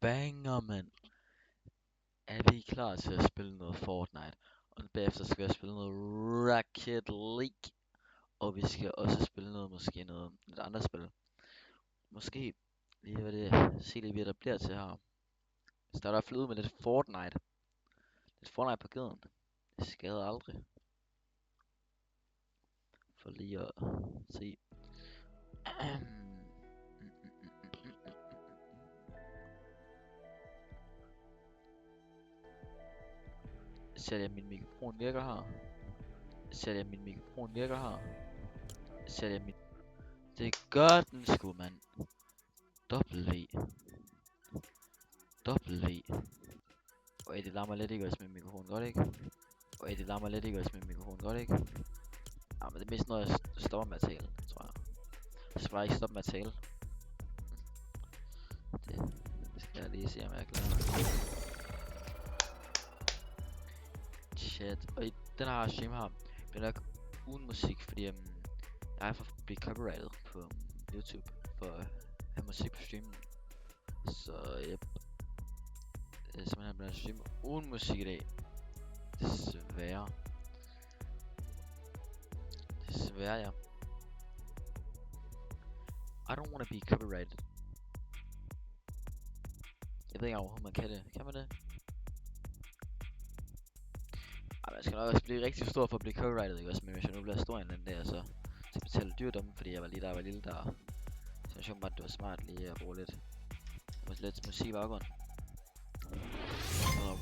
banger, mand. Er vi klar til at spille noget Fortnite? Og bagefter skal vi spille noget Rocket League. Og vi skal også spille noget, måske noget lidt andet spil. Måske lige hvad det, se lige hvad der bliver til her. Vi starter i hvert fald ud med lidt Fortnite. Lidt Fortnite på gaden. Det skader aldrig. For lige at se. Ser jeg, at min mikrofon virker her? Ser jeg, at min mikrofon virker her? Ser jeg, at min... Det gør den sgu, mand. Dobbelt V. Dobbelt V. Og det larmer lidt ikke også med mikrofon, godt ikke? Og det larmer lidt ikke også med mikrofon, godt ikke? Ja, men det er mest noget, jeg stopper med at tale, tror jeg. Jeg skal bare ikke stoppe med at tale. Det skal jeg lige se, om jeg er klar. Shit. Og i den her stream her, bliver nok uden musik, fordi jeg er for at blive copyrighted på YouTube for at have musik på streamen. Så yep. Det er simpelthen blevet en stream uden musik i dag. Desværre. Desværre, ja. I don't wanna be copyrighted. Jeg ved ikke overhovedet, man kan det. Kan man det? Ej, man skal nok også blive rigtig stor for at blive copyrighted, ikke også? Men hvis jeg nu bliver stor en der, så skal jeg betale dyrt om, fordi jeg var lige der, jeg var lille der. Så jeg synes bare, det var smart lige at bruge lidt musik i baggrunden.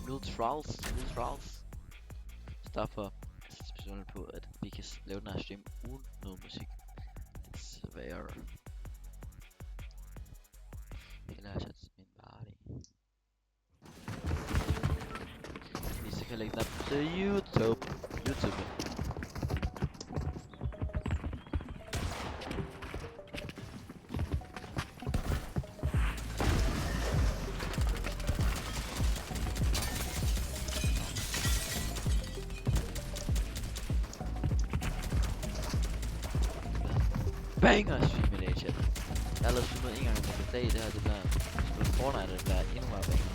Real Trials. Så derfor specielt på, at vi kan lave den her stream uden noget musik. Desværre. Eller jeg sætter min body. Vi kan lægge den op til YouTube. Banger stream i dag, chat. Jeg har lavet streamet en gang om en dag, det her, det bliver spillet Fortnite, det bliver endnu mere banger.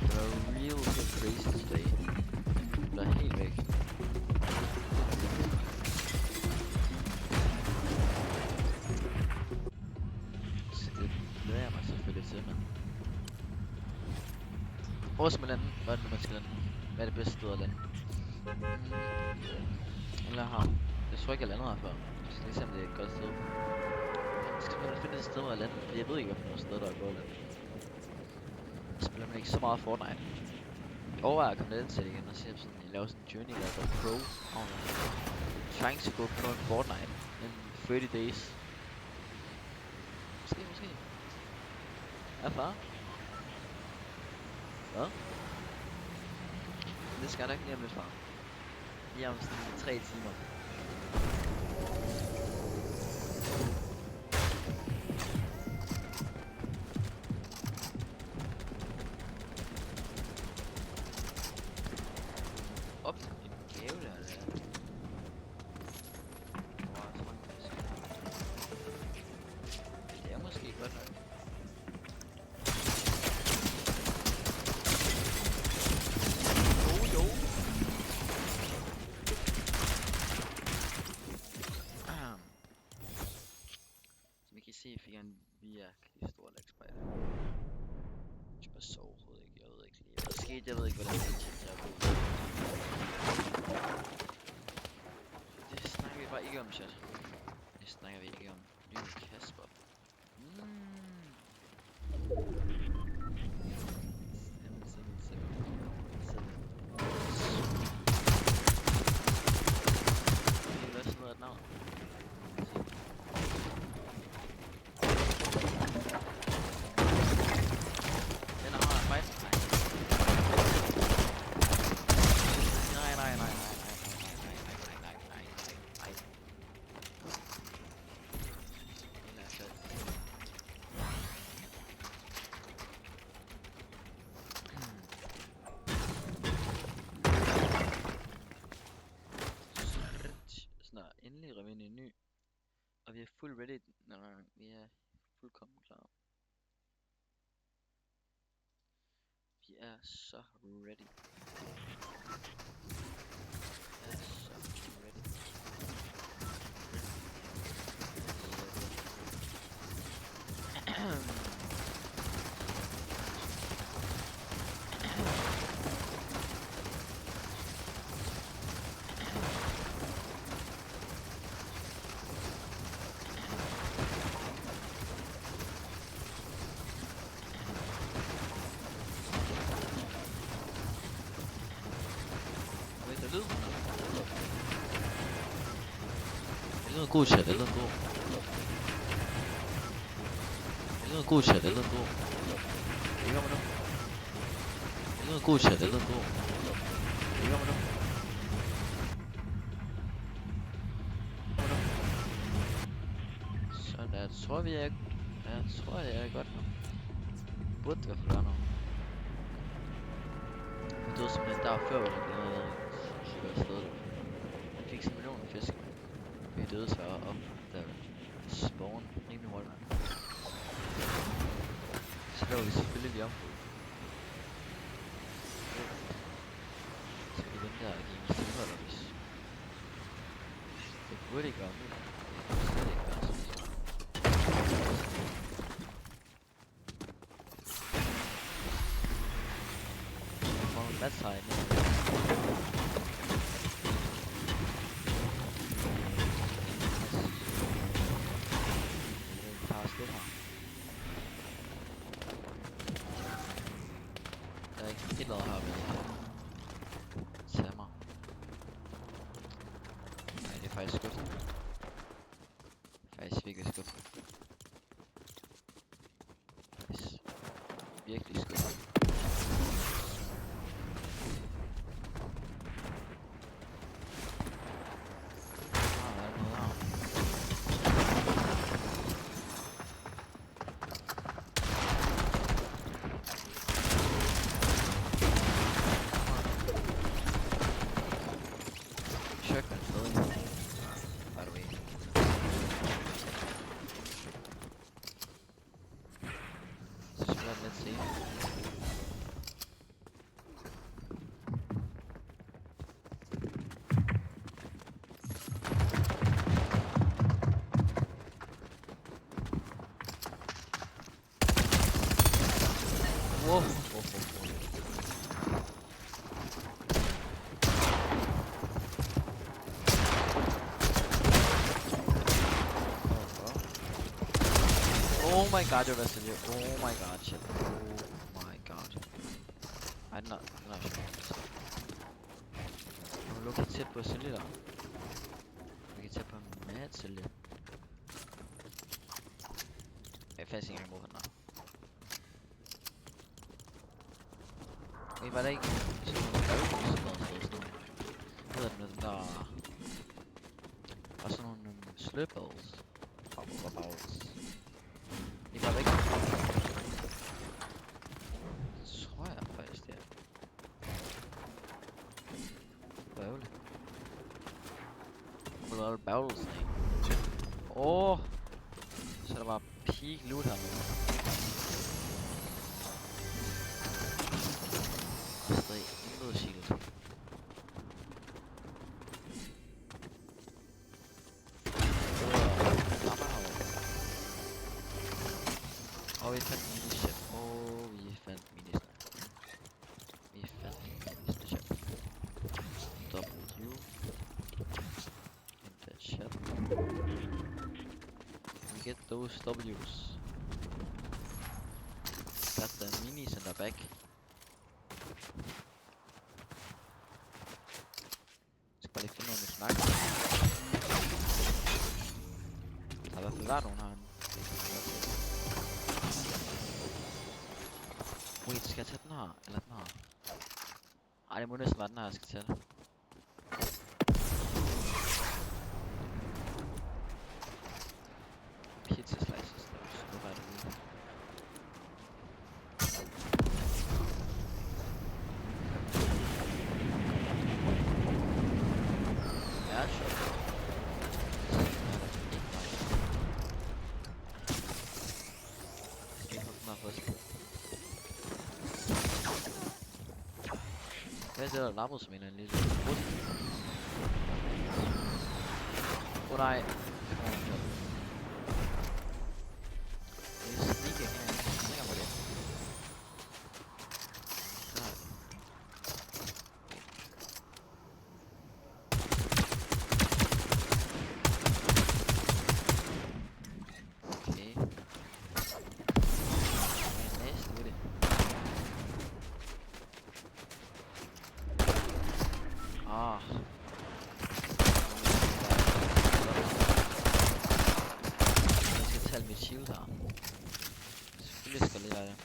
Det var real so crazy today. Det bliver helt væk. Så det glæder jeg mig selvfølgelig til, mand. Hvor skal man lande? Hvad er det nu, man skal lande? Hvad er det bedste sted at lande? Eller her. Jeg tror ikke, jeg lander her før. Jeg skal lige se, om det er et godt sted. Jeg skal simpelthen finde et sted, hvor jeg lander, fordi jeg ved ikke, hvad for nogle steder, der er godt at lande. Jeg spiller man ikke så meget Fortnite. Jeg overvejer at komme lidt ind til det igen og se, om sådan, jeg laver sådan en journey, der går pro. Trying to go pro in Fortnite in 30 days. Måske. Ja, far? Hvad? Det skal jeg nok lige om lidt, far. Lige om sådan 3 timer. Se, fik han virkelig stor lægspejl. Jeg bare så overhovedet ikke, jeg ved ikke lige hvad der skete, jeg ved ikke hvordan det skete, jeg ved. Det snakker vi bare ikke om, chat. Det snakker vi ikke om. Lille Kasper. Det er også noget af et navn. Endelig rømme ind i en ny. Og vi er full ready, når vi er fuldkommen klar. er så ready. Vi er så ready. Wait, der lyd. Det lyder god chat, det lyder god. Det lyder god chat, det lyder god. Det gør man nu. Det lyder god chat, det lyder god. Det gør man nu. Sådan der, tror vi er... Jeg tror jeg er godt nu. Burde i hvert fald være noget. Jeg døde simpelthen der før, hvor der blev noget afsted. Jeg fik 1 million fisk. Vi døde så op, der spawn rimelig hurtigt, mand. Så laver vi selvfølgelig lige om. Så vi vente og give mig silver, eller hvis... Det burde ikke være nu. Det burde slet ikke være sådan. Jeg får nogle batsejl ned. Det tager afsted her. Der er ikke et eller andet her, men tage mig. Nej, det er faktisk skuffet. Faktisk virkelig skuffet. Faktisk virkelig skuffet. Let's see. Whoa. Oh my god, you're vested here. Oh my god, shit. Oh my god. I'm not sure. Look at tæt på sælge der. Vi kan tæt på mad sælge. Jeg er faktisk ikke engang brug for den her. Okay, var der ikke sådan nogle hvad hedder den der... Og sådan nogle slurpballs. Balls. Det var væk. Det tror jeg faktisk, det er. Bøvle. Hvor er der bøvles, ikke? Åh! Så der var peak loot her nu. Og stadig intet shield. Og vi fandt mini-ship. Vi fandt mini-ship. W. In that ship. We get those W's. Got the minis in the back. Skal bare lige finde noget med snak. Der har i hvert fald været nogen herinde. Wait, skal jeg tage den her? Eller den her? Ej, det må næsten være den her, jeg skal tage. Pizza slices, der er så bare det ude. Ja, sure. Skal ikke huske mig først. Hvad er det der lappet som en eller anden lille rut? Åh nej. Det er sneaking her. Jeg tænker på det. Der er det. Okay. Jeg er næsten ved det. Ah. Jeg skal tage mit shield her. Selvfølgelig skal jeg det.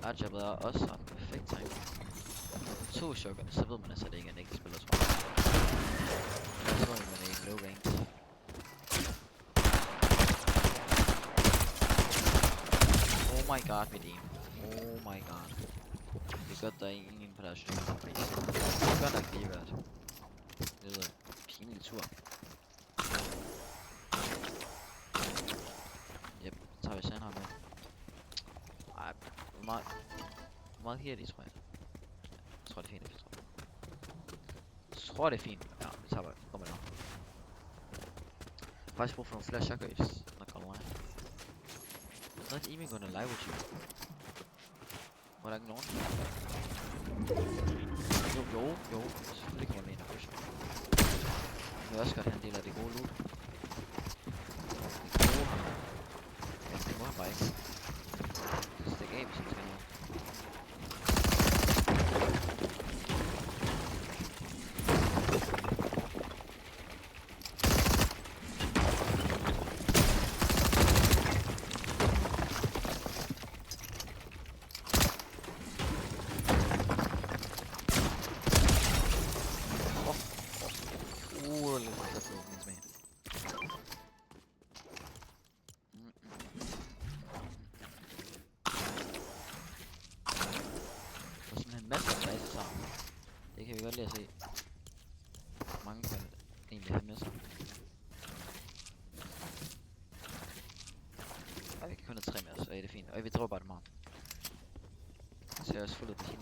Archer bedre også har en perfekt time. 2 chokker, så ved man altså, at det ikke er en ægte spiller, tror jeg. Jeg tror, man er i low range. Oh my god, mit aim. Oh my god. Det er godt, der er ingen på deres styrke. Det er godt nok lige været. Det er en pinlig tur. Yep, så tager vi sand med. Ej, hvor meget her det, tror jeg. Jeg tror, det er fint, jeg tror, det er fint. Ja, vi tager bare. Kommer der. Jeg har faktisk brug for nogle flere shockwaves, når der kommer her. There's not even gonna lie with you. Var der ikke nogen? Jo. Selvfølgelig kan jeg mene push. Jeg vil også godt have en del af det gode loot. Det gode her. Ja, det må han bare ikke. Så stik af, hvis han skal noget. Det kan vi godt lide at se. Mange kan egentlig have med sig. Og vi kan kun have 3 med os, og det er fint. Og vi dropper bare dem her. Det ser også fuldt ud på tiden.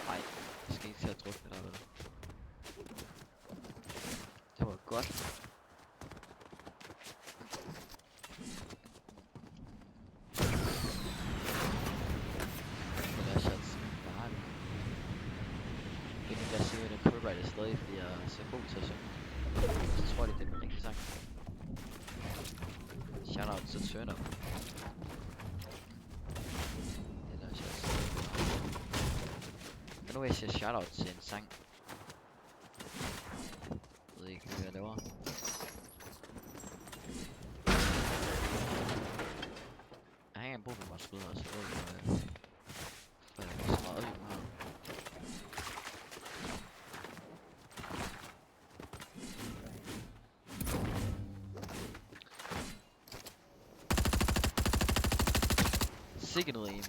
Nej, jeg skal ikke til at drukne der, vel? Det var godt. Det er stadig, fordi jeg er så god til at synge. Så tror jeg, det er den rigtige sang. Shoutout til Turn Up. Eller men nu jeg siger shoutout til en sang. Jeg ved ikke, hvad jeg laver. Jeg har ikke en brug for mig at skyde også. Jeg ved ikke, for jeg er så meget øje her. Sikke noget aim.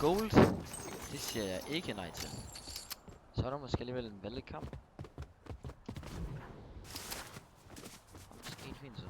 Gold. Det siger jeg ikke nej til. Så er der måske alligevel en vældig kamp. Måske helt fint så.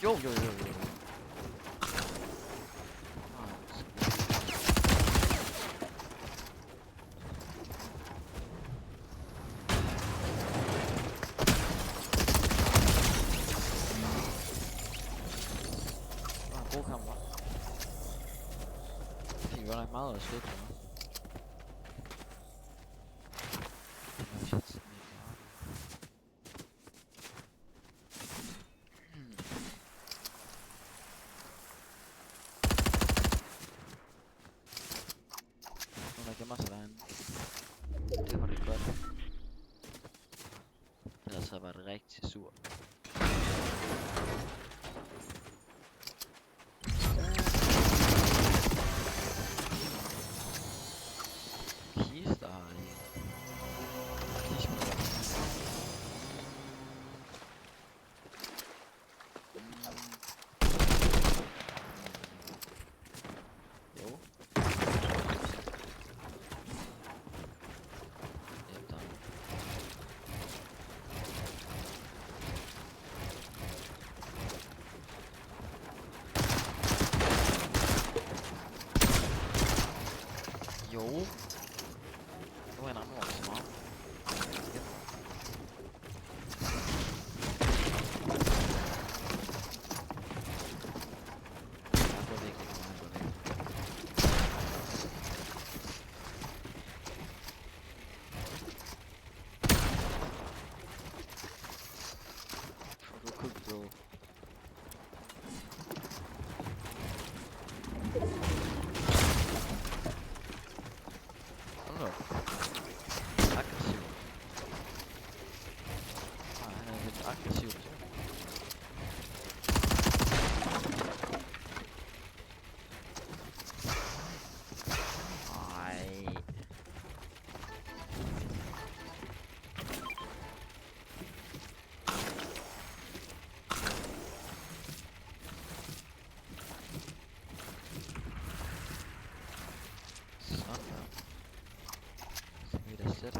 Jo. godt nok meget at skyde på mig. Det var shit, sådan lidt meget. Nu der gemmer sig derinde. Det var det godt. Ellers havde været rigtig sur. Kister har I. Jo. Efter. Jo. Nu er en anden over så meget. Yep. Jeg går væk, jeg går væk. Cool, bro. Hold op. Aggressiv. Ah, han er lidt aggressiv person. Ej. Sådan der. Så kan vi da sætte.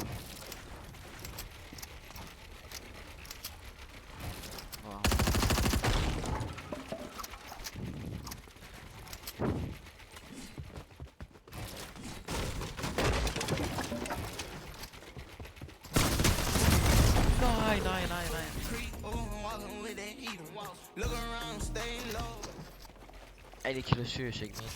Wow. Nej. Ej, det kan du seriøst ikke mene.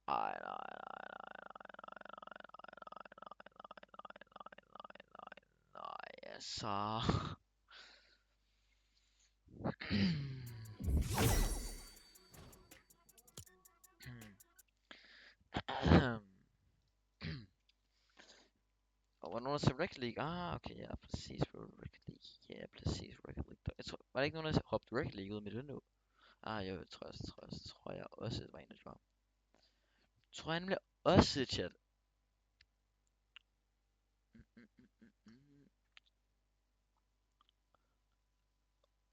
Ej, nej, altså. Og var nogen der til Rocket League? Ah, okay, ja, præcis, bro. Rocket League. Ja, præcis, Rocket League. Jeg tror, var det ikke nogen, der hoppede Rocket League ud af mit vindue? Ah, jo, tror jeg også, det var en, der gjorde. Tror jeg nemlig også, chat.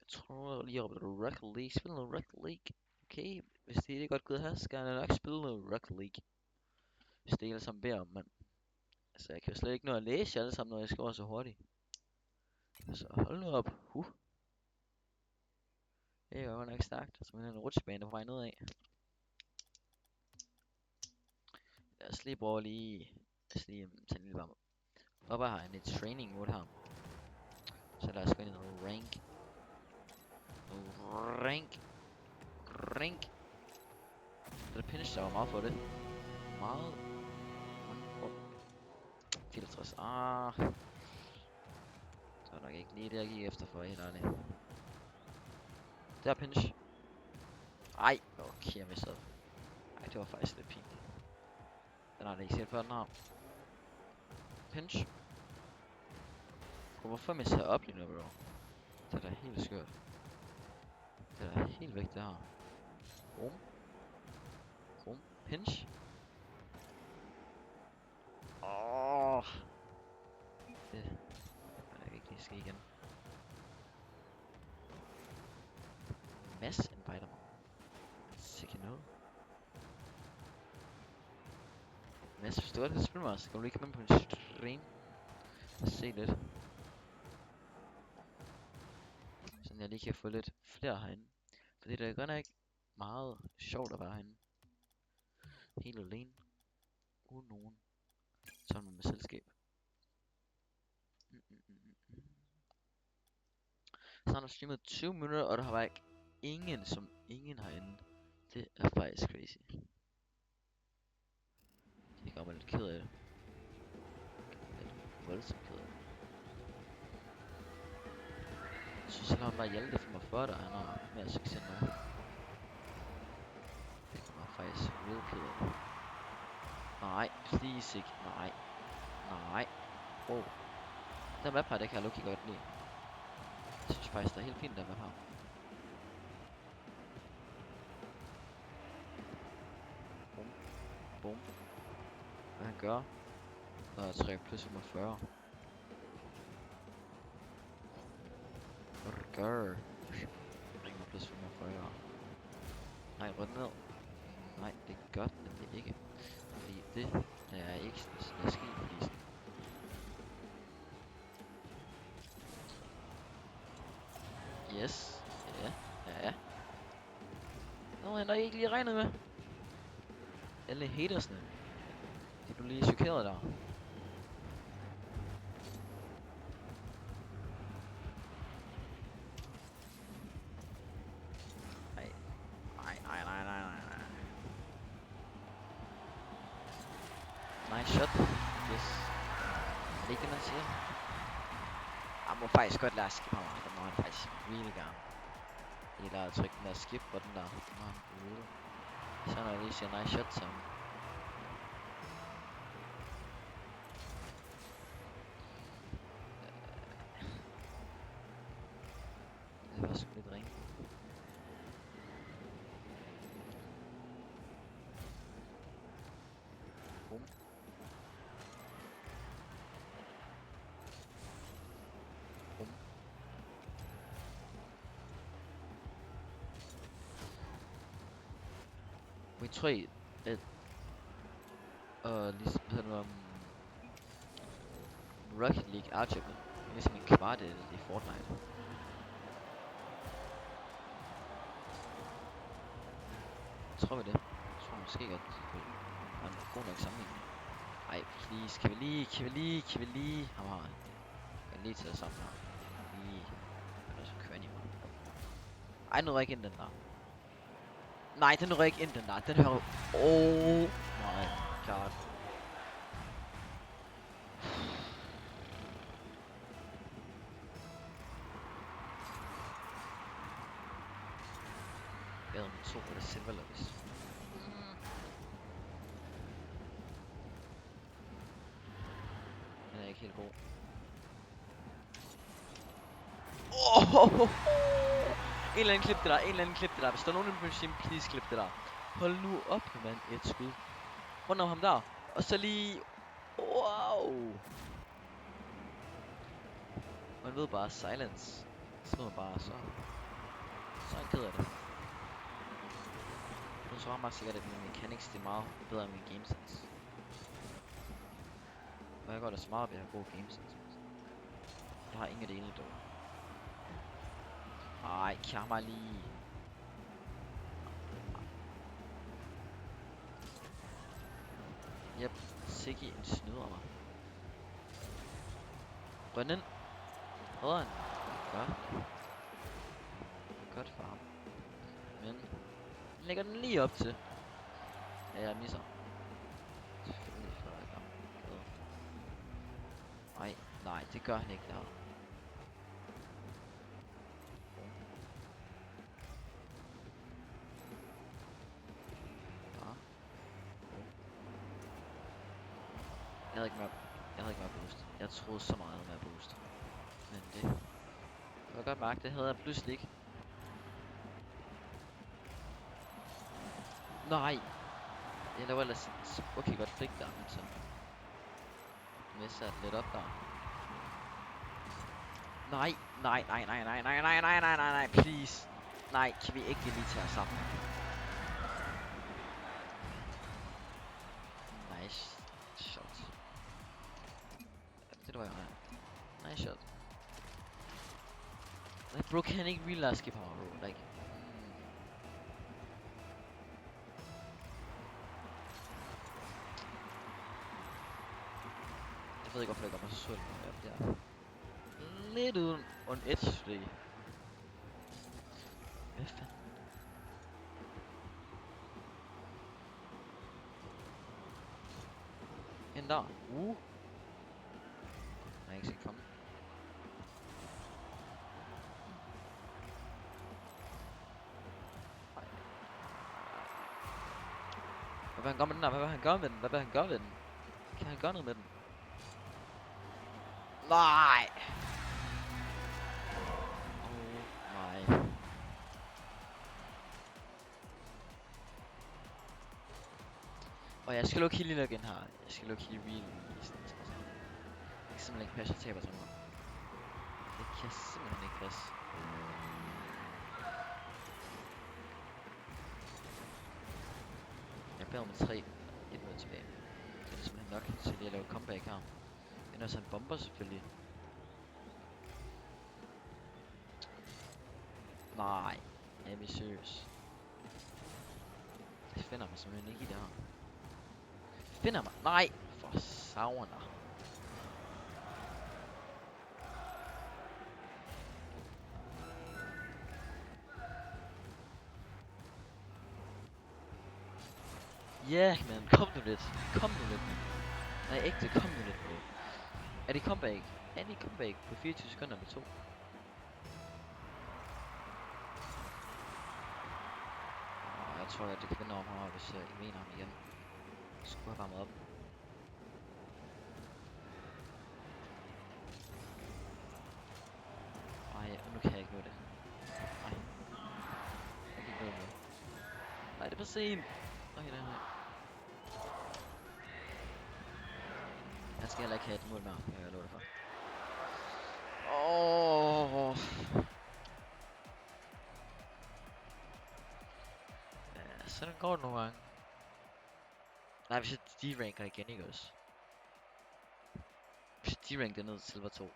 Jeg tror lige op Rocket League. Spil noget Rocket League. Okay, hvis det er det godt gået her, skal jeg nok spille noget Rocket League. Hvis det er alle sammen beder om, men altså, jeg kan jo slet ikke nå at læse alle sammen, når jeg skriver så hurtigt. Så hold nu op. Det er jo nok stærkt. Så er en rutsjebane på vej nedad. Lad os lige prøve lige tage en lille varme. Oppe har jeg en training mode her. Så lad os gå ind i noget rank. Rank. Det er finish, der var meget for det. Meget. 64. Ah. Det var nok ikke lige det, jeg gik efter for, helt ærligt. Der er pinch. Ej, okay, jeg mistede. Ej, det var faktisk lidt pinligt. Den har jeg ikke set før, den har. Pinch. Hvorfor misser jeg op lige nu, bro? Det er da helt skørt. Det er da helt væk, det her. Boom. Pinch. Åh. Det kan ikke lige ske igen. Mads inviter mig. Sikke noget. Mads, hvis du godt kan spille mig, så kan du lige komme ind på en stream. Og se lidt. Sådan jeg lige kan få lidt flere herinde. Fordi det er godt nok meget sjovt at være herinde. Helt alene. Uden nogen. Sammen med selskab. Så han har streamet 20 minutter, og der har været ingen herinde. Det er faktisk crazy. Det gør mig lidt ked af det. Lidt voldsomt ked af det. Jeg synes heller, han var Hjalte 45, der han har mere succes end mig. Det gør mig faktisk real ked af det. Nej, please ikke. Nej. Nej. Oh. Den map her, det kan jeg lukke godt lide. Jeg synes faktisk, det er helt fint, den map her. Bum. Bum. Hvad han gør? Når jeg trykker plus 45. Gør. Ringer plus 45. Nej, rød ned. Nej, det gør den nemlig ikke. Fordi det er ikke der sker flisen. Yes. Ja. Ja. Nå, han har ikke lige regnet med. Alle hatersne. De blev lige chokeret der. Nice shot. Yes. Er det ikke det, man siger? Han må faktisk godt lade skip ham. Det må han faktisk really gerne. Lige lade trykke den der skip på den der. Det må han really. Så når jeg lige siger nice shot, så... Det var sgu lidt ringe. Bum. Bum. Vi tror at... ligesom sådan Rocket League Archer. Ligesom en kvart i Fortnite. Tror vi det? Jeg tror måske godt, det var en god nok sammenligning. Ej, please, kan vi lige... Ham har jeg. Kan lige tage sammen her. Lige... Jeg er så kører mig. Ej, nu rører ikke ind den der. Nej, den rører ikke ind den der. Den hører... Oh my god. Jeg havde min 2 på det silver lobbies. Den er ikke helt god. En eller anden klip det der, Hvis der er nogen, der vil sige, please klip det der. Hold nu op, mand. Et skud. Rundt om ham der. Og så lige... Wow. Man ved bare silence. Så ved man bare, så er jeg ked af det. Nu tror jeg bare sikkert, at mine mechanics det er meget bedre end min gamesense. Og jeg går da så meget, at jeg har god gamesense. Jeg har ingen af det ene dog. Ej, kær mig lige. Yep, sikke en snyder mig. Røn ind. Redder han. Godt. Godt for ham. Men lægger den lige op til. Ja, jeg misser. Selvfølgelig for jeg gør. Nej, det gør han ikke der. Jeg havde ikke mere boost. Jeg troede så meget med boost. Men det... Jeg kan godt mærke, det havde jeg pludselig ikke. Nej! Jeg laver ellers okay godt flik der, men så... Messer jeg lidt op der. Nej, please. Nej, kan vi ikke lige tage os sammen? Nice shot. Det var jo nice shot. Like, bro, kan ikke real skip power, bro. Like, ved ikke, hvorfor jeg gør mig så sur. Jeg bliver lidt uden on edge, fordi... Hvad fanden? En der. Jeg ikke set komme. Hvad vil han gøre med den der? Hvad vil han gøre med den? Hvad vil han gøre med den? Kan han gøre noget med den? Nej! Nej. Og jeg skal lukke healing igen her. Jeg skal lukke healing real. Jeg kan simpelthen ikke passe, jeg taber til mig. Det kan simpelthen ikke passe. Jeg bærer med 3. 1 minut tilbage. Det er simpelthen nok til lige at lave comeback her. Men også en bomber selvfølgelig. Nej. Er vi seriøs? Det finder mig simpelthen ikke i det her. Finder mig. Nej. For savner. Ja, man. Kom nu lidt. Kom nu lidt, man. Nej, ægte. Kom nu lidt, bro. Er det comeback? Er det comeback på 24 sekunder med 2? Jeg tror, at det kan vinde om her, hvis jeg mener ham igen. Så skulle jeg varmet op. Ej, nu kan jeg ikke nå det. Ej. Jeg kan ikke nå det. Nej, det er for sent. Okay, nej. Jeg skal heller ikke have et mål mere, jeg lover det for. Ja, sådan går det nogle gange. Nej, hvis jeg de-ranker igen, ikke også? Hvis jeg de-ranker ned til Silver 2.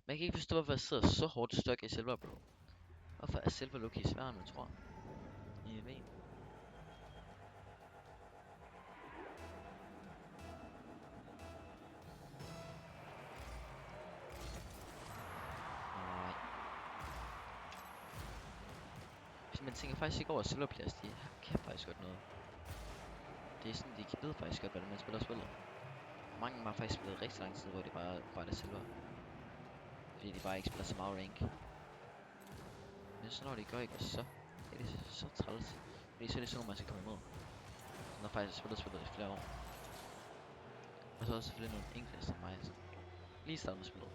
Men jeg kan ikke forstå, hvorfor jeg sidder så hårdt stok i Silver, bro. Hvorfor er Silver Loki sværere, end man tror? I en man tænker faktisk ikke over, at Silverplayers, de kan faktisk godt noget. Det er sådan, de ved faktisk godt, hvordan man spiller spillet. Mange har faktisk spillet rigtig lang tid, hvor de bare er Silver. Fordi de bare ikke spiller så meget rank. Men så når de gør ikke, så er det så træls. Fordi så er det sådan, man skal komme imod. Så når faktisk spillet i flere år. Og så er der selvfølgelig nogle enkelte som mig, som lige startet med spillet.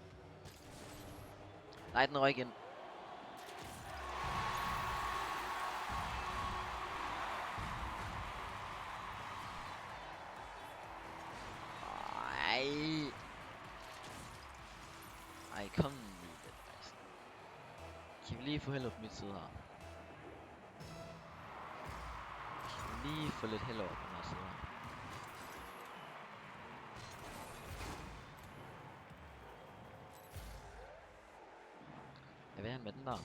Nej, den røg igen. Ej, kom lige lidt, altså. Kan vi lige få held op på mit side her? Kan vi lige få lidt held op på den her side her? Jeg vil have med den der. Ej.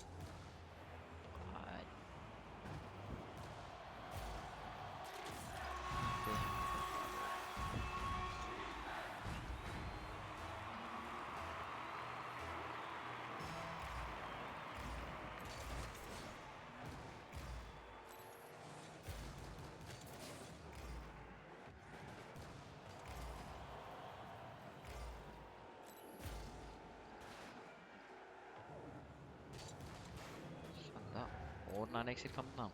Den har han ikke set komme den her.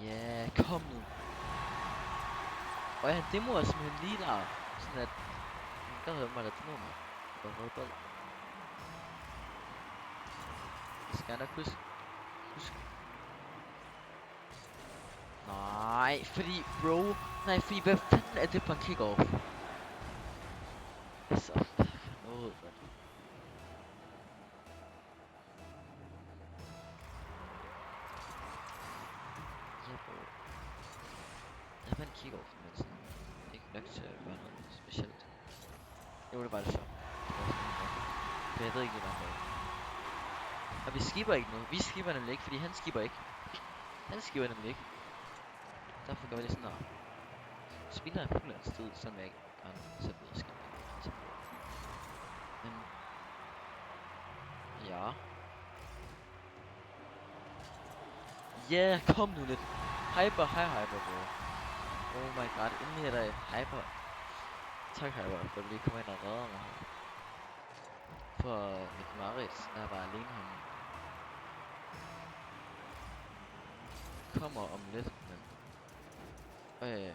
Ja, kom nu. Og ja, det må jeg simpelthen lige der. Sådan at... Han gad høre mig, at det må mig. Det var bold. Det skal jeg nok huske. Nej, fordi bro. Nej, fordi hvad fanden er det for en kick-off? Altså, noget, man. Jeg fandt kick-off, men sådan, ikke nok til at gøre noget specielt. Jo, det var det sjovt. For jeg ved ikke, hvad han lavede. Og vi skipper ikke noget. Vi skipper nemlig ikke, fordi han skipper ikke. Han skipper nemlig ikke. Derfor gør vi det sådan her. Spiller en fuld hans tid, sådan vil jeg gerne selv ud og skippe det. Men ja. Ja, kom nu lidt. Hyper, hyper, bro. Oh my god, endelig er der hyper. Tak hyper, for at du lige kommer ind og redder mig her. For mit mareridt, der var alene ham. Kommer om lidt, men...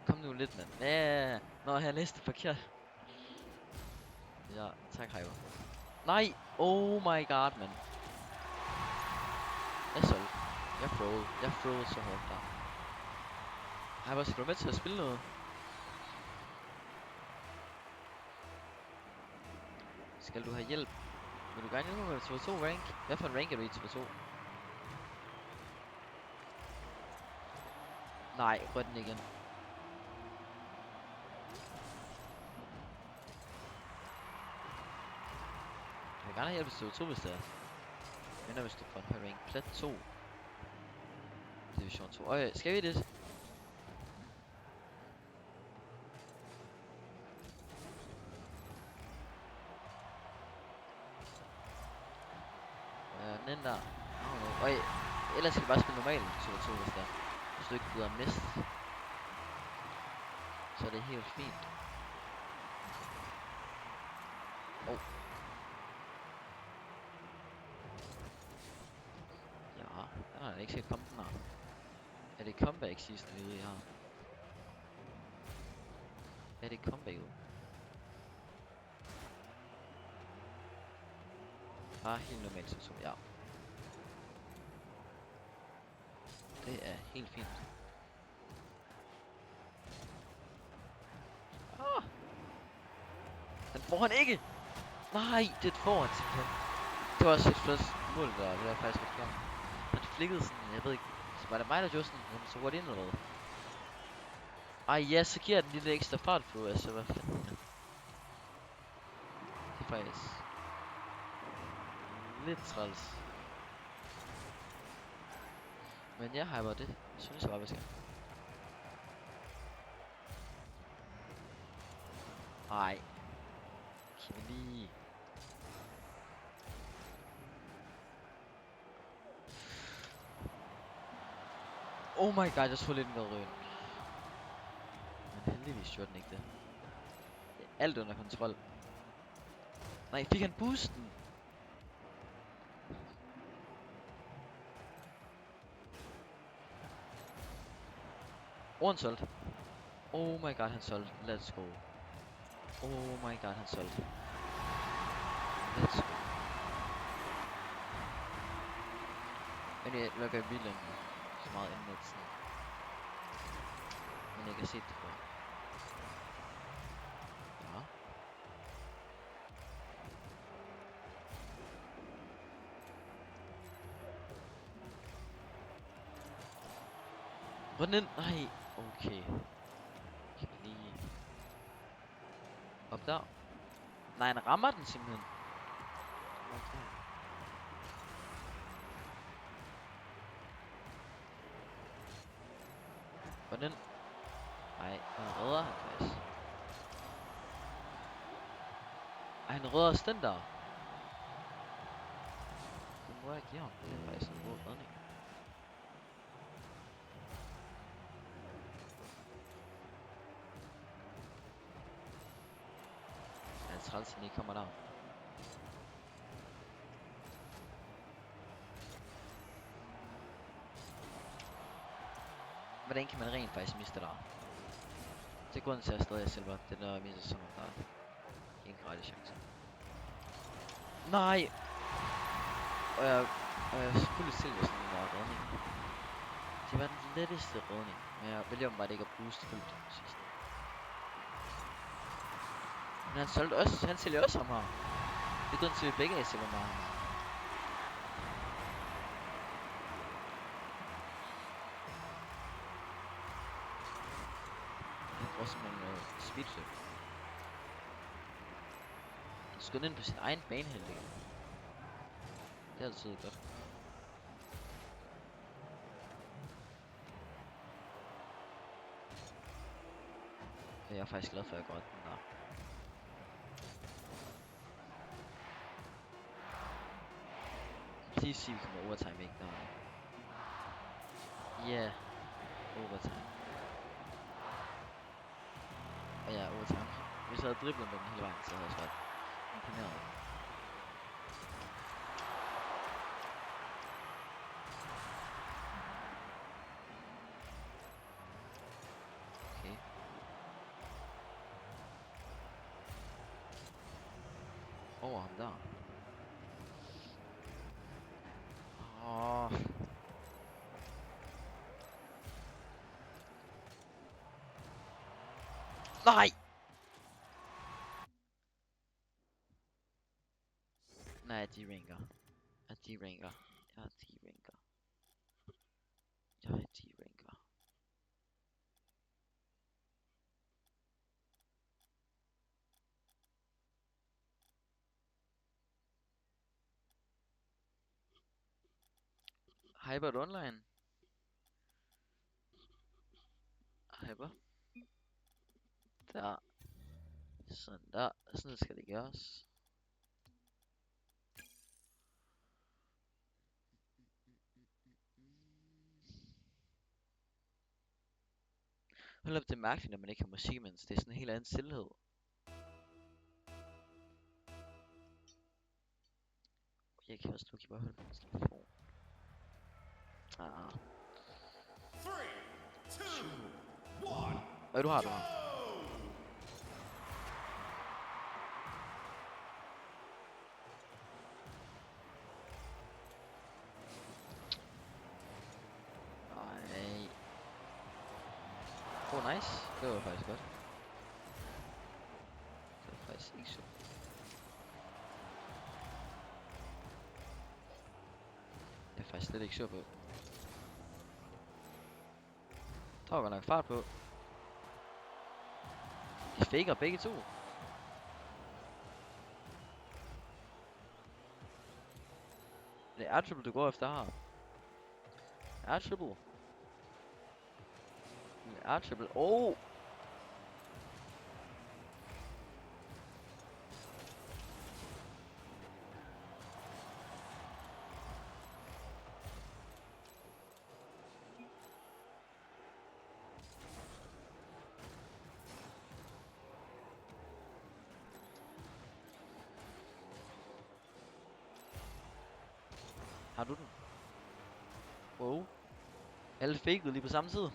kom nu lidt, mand. Ja, nå, jeg læste forkert. Ja, tak hyper. Nej, oh my god, mand. Jeg solgte. Jeg froede så hårdt der. Hyper, skal du med til at spille noget? Skal du have hjælp? Vil du gerne hjælpe mig med TV2 rank? Hvad for en rank er du i TV2? Nej, rød den igen. Jeg vil gerne have hjælp til TV2, hvis det er. Men hvis du får en høj rank. Plat 2. Division 2. Okay, skal vi det? Den der. Okay, ellers skal vi bare spille normalt TV2, hvis det er. Hvis du ikke gider mist, så er det helt fint. Oh. Ja, den har jeg ikke set komme den her. Er det comeback season vi har? Er det comeback? Helt normalt så ja. Det er helt fint. Den får han ikke! Nej, det får han simpelthen. Det var også et flot mål der, det var faktisk ret klart. Han flikkede sådan, jeg ved ikke, så var det mig der gjorde sådan, så var det ind eller hvad? Ej ja, så giver den lille ekstra fart på, altså hvad fanden. Det er faktisk lidt træls. Men jeg hyper det, synes jeg bare vi skal. Ej. Kan vi lige... Oh my god, jeg så lidt med røden. Men heldigvis gjorde den ikke det. Alt under kontrol. Nej, fik han boosten? Han solgte. Oh my god, han solgte. Let's go. Oh my god, han solgte. Let's go. Men jeg lukker bilen så meget inden at sådan. Men jeg kan se det før. Ja. Hvordan? Nej. Okay. Kan vi lige... Op der. Nej, han rammer den simpelthen. Okay. Hvordan? Nej, han redder han faktisk. Ej, han redder også den der. Det må jeg give ham. Det er faktisk en god redning. Han er træls, han ikke kommer der. Hvordan kan man rent faktisk miste der? Det er grunden til at jeg stadig er silver. Det er der viser sådan der er en gratis chance. Nej! Og jeg er selvfølgelig silver sådan en der redning. Det var den letteste redning. Men jeg vælger om bare ikke at booste fuldt sidst. Men han solgte også, han sælger også ham her. Det er grunden til at vi begge er silver med ham her. Han får simpelthen noget speedflip. Han skød ind på sin egen baneheldig. Det er altid godt. Jeg er faktisk glad for, at jeg går den der. Please sige, vi kommer overtime, ikke? Yeah, overtime. Og ja, overtime. Hvis jeg havde driblet med den hele vejen, så havde jeg været imponeret. Okay. Over ham der. Åh. Nej! Nej, D-ranker. Jeg D-ranker. Jeg D-ranker. Jeg D-ranker. Hyper online. Hyper. Der. Sådan der. Sådan skal det gøres. Hold op, det er mærkeligt, når man ikke har musik, mens det er sådan en helt anden stillhed. Jeg kan også lukke bare holde min telefon. Ah. 3, 2, 1. Hvad du har, du har? Nej. Oh, nice. Det var faktisk godt. Det var faktisk ikke så. Jeg er faktisk slet ikke sur på. Der var godt nok fart på. De faker begge to. Det er triple, du går efter her. Er triple. Er triple. Oh! Har du den? Wow. Alle fakede lige på samme tid.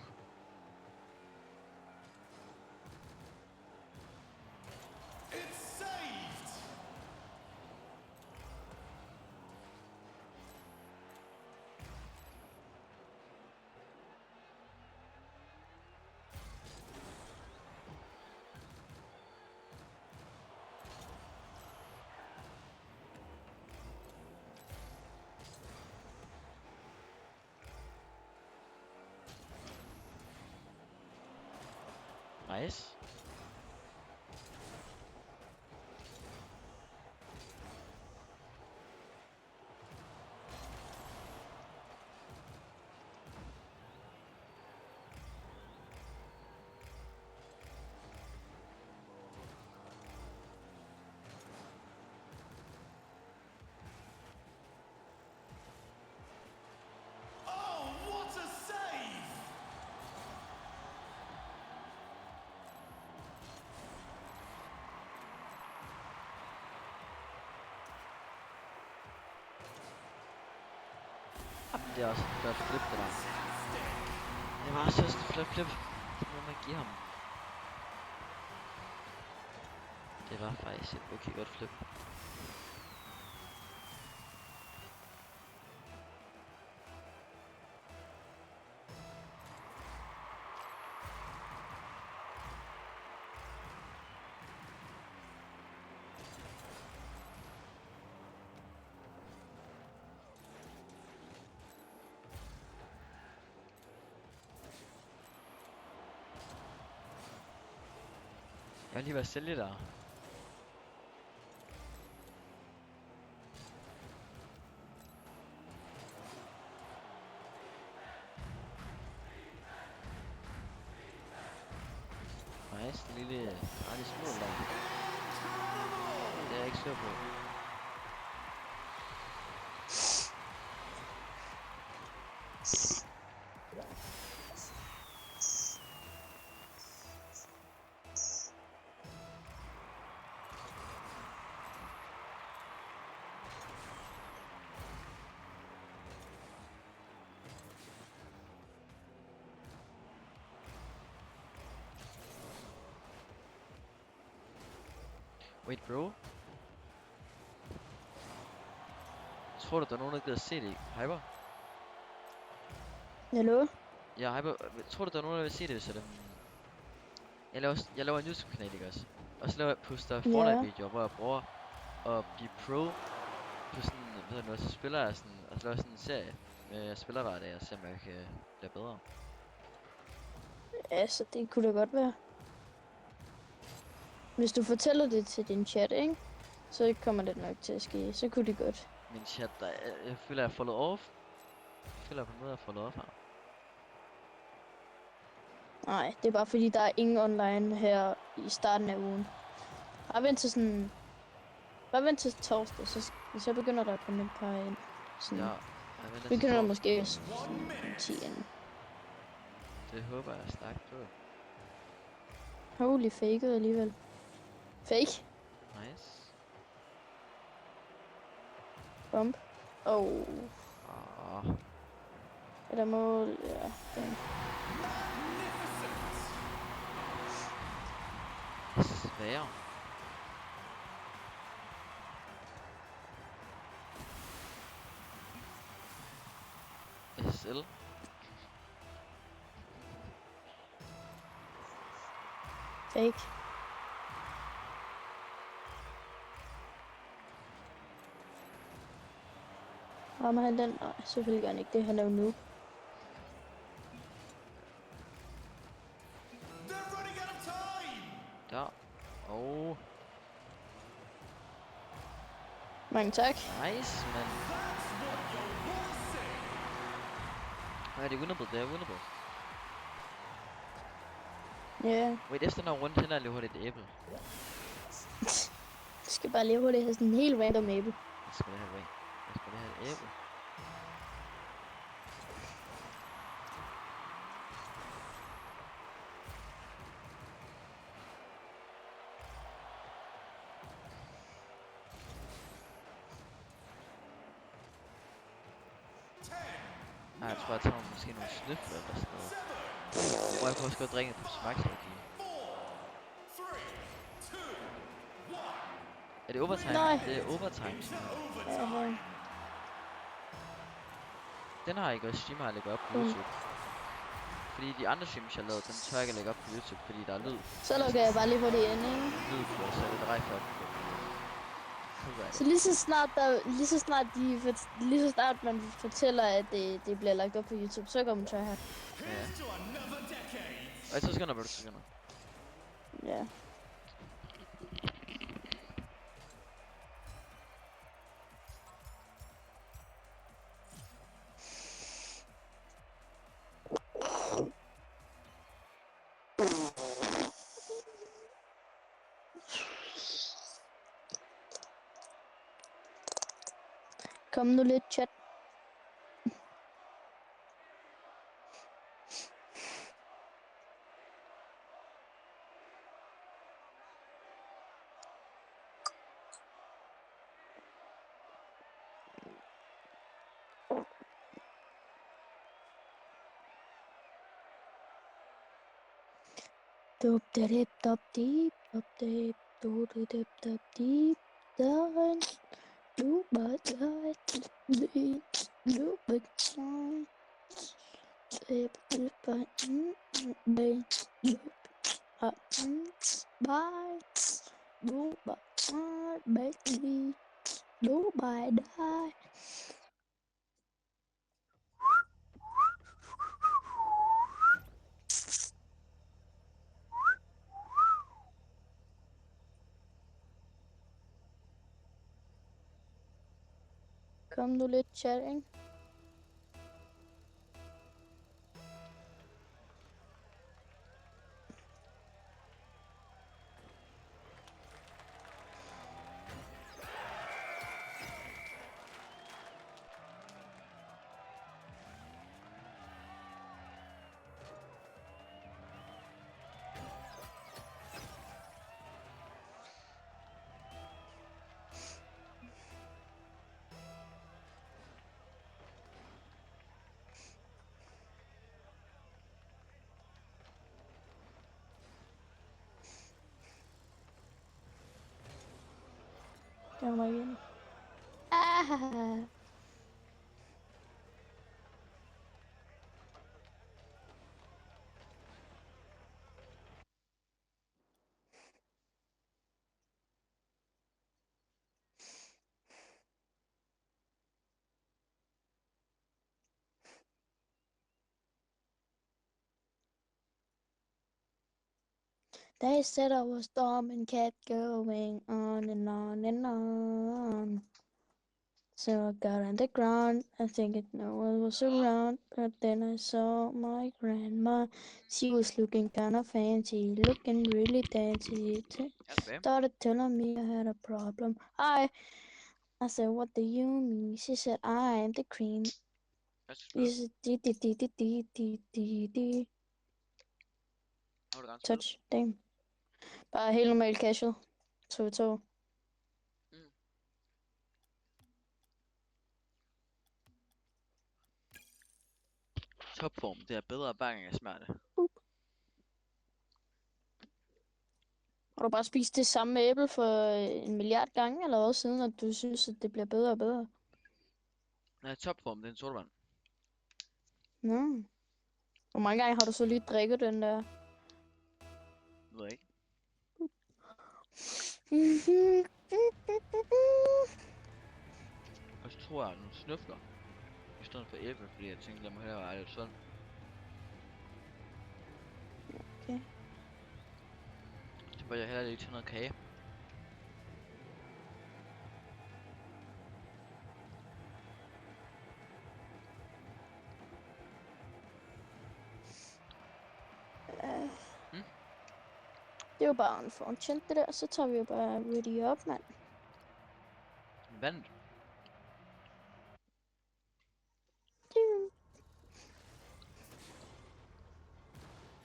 It's saved. Nice. Oh, what a save! Jamen, det er også et flot flip, det der. Det var også et flot flip. Det må man give ham. Det var faktisk et okay godt flip. Jeg har lige været sælge der. lille gratis mål der. Det er jeg ikke sikker på. Wait, bro. Tror du, der er nogen, der gider se det? Hyper? Hallo? Ja, Hyper. Tror du, der er nogen, der vil se det, hvis jeg laver en YouTube-kanal, ikke også? Og så poster Ja. Fortnite-videoer, hvor jeg prøver at blive pro på sådan, ved du noget, så spiller jeg sådan, og så laver jeg sådan en serie med spiller hver dag, og ser om jeg kan blive bedre. Altså, det kunne da godt være. Hvis du fortæller det til din chat, ikke? Så kommer det nok til at ske. Så kunne det godt. Min chat, jeg føler, jeg er faldet off. Jeg føler på en måde, jeg er faldet off her. Nej, det er bare fordi, der er ingen online her i starten af ugen. Bare vent til torsdag, så begynder der at komme et par ind. Sådan, Ja, jeg venter til begynder der torsdag. måske sådan 10 ind. Det håber jeg stærkt på. Holy fake alligevel. Fake? Nice. Bump. Oh. Ah, Er der mål? Ja, den. desværre. SL. Fake. Rammer han den? Nej, selvfølgelig gør han ikke det. Han er jo noob. They're running out of time. Der. Oh, Mange tak. nice, men. Nej, det er winnable, det er winnable. Ja. Yeah. Wait, efter den her runde, henter jeg lige hurtigt et æble. Jeg skal bare lige hurtigt have sådan en helt random æble. Jeg skal lige have Jeg skal lige have et æble. Nej, jeg tror, jeg tager måske nogle snøfler eller sådan noget. Hvor jeg kunne også godt drikke på smagsværdi. Er det overtime? Nej. Det er overtime. Ja, Den har jeg ikke også streamer, jeg lægger op på YouTube. Fordi de andre streams, jeg har lavet, den tør jeg ikke at lægge op på YouTube, fordi der er lyd. så lukker jeg bare lige hurtigt ind, ikke? Lyd på, så er det derfor. Så lige så snart man fortæller, at det bliver lagt op på YouTube, så kommer man try her. Ja. Here's to another decade. Og 2 sekunder, bro, 2 sekunder. Ja. Kom nu lidt, chat. Dup dip dup deep dup dip do dip dup deep done do but that do but dip but bay bye do but baby do by die. Kom nu lidt, chat, ikke? Kender mig igen. Ah. They said I was dumb and kept going on and on and on. So I got on the ground, I think it no one was around, but then I saw my grandma. She was looking kinda fancy, looking really dancy. Okay. Started telling me I had a problem. I said, what do you mean? She said, I am the queen. Jeg skal She spille. said, di. Hvor vil du gerne spille? Touch, damn. Bare helt normal casual. 2v2. Topform, det er bedre hver gang jeg smager det. Har du bare spist det samme æble for en milliard gange, eller hvad, siden at du synes, at det bliver bedre og bedre? Nej, topform, det er en sodavand. Nå. Hvor mange gange har du så lige drikket den der? Det ved jeg ikke. Og så tror jeg nogle snøfler. I stedet for æble, fordi jeg tænkte, jeg må hellere være lidt sund. Okay. Så bør jeg hellere lige tage noget kage. Det er jo bare en function, det der. Så tager vi jo bare ready op, mand. Vandet.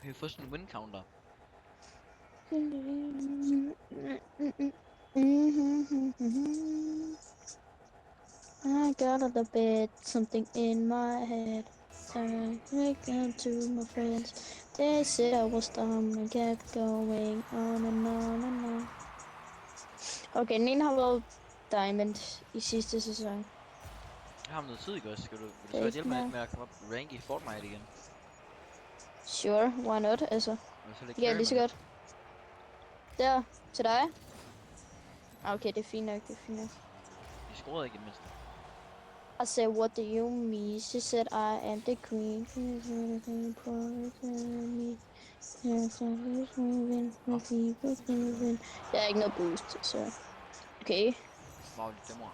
Kan vi få sådan en win counter? I got out of bed, something in my head. I went down to my friends. They said I was dumb and kept going on and on and on. Okay, den ene har været Diamond i sidste sæson. Jeg har noget tid, ikke også? Vil du så Fake godt hjælpe mig mig. med at komme op rank i Fortnite igen? Sure, why not, altså. Og så lidt Det kan jeg lige så carry godt. Der, til dig. Okay, det er fint nok, det er fint nok. De scorede ikke i det mindste. I said, what do you mean? She said, I am the queen. Jeg har ikke noget boost, så... Okay. Wow, lidt dæmmer.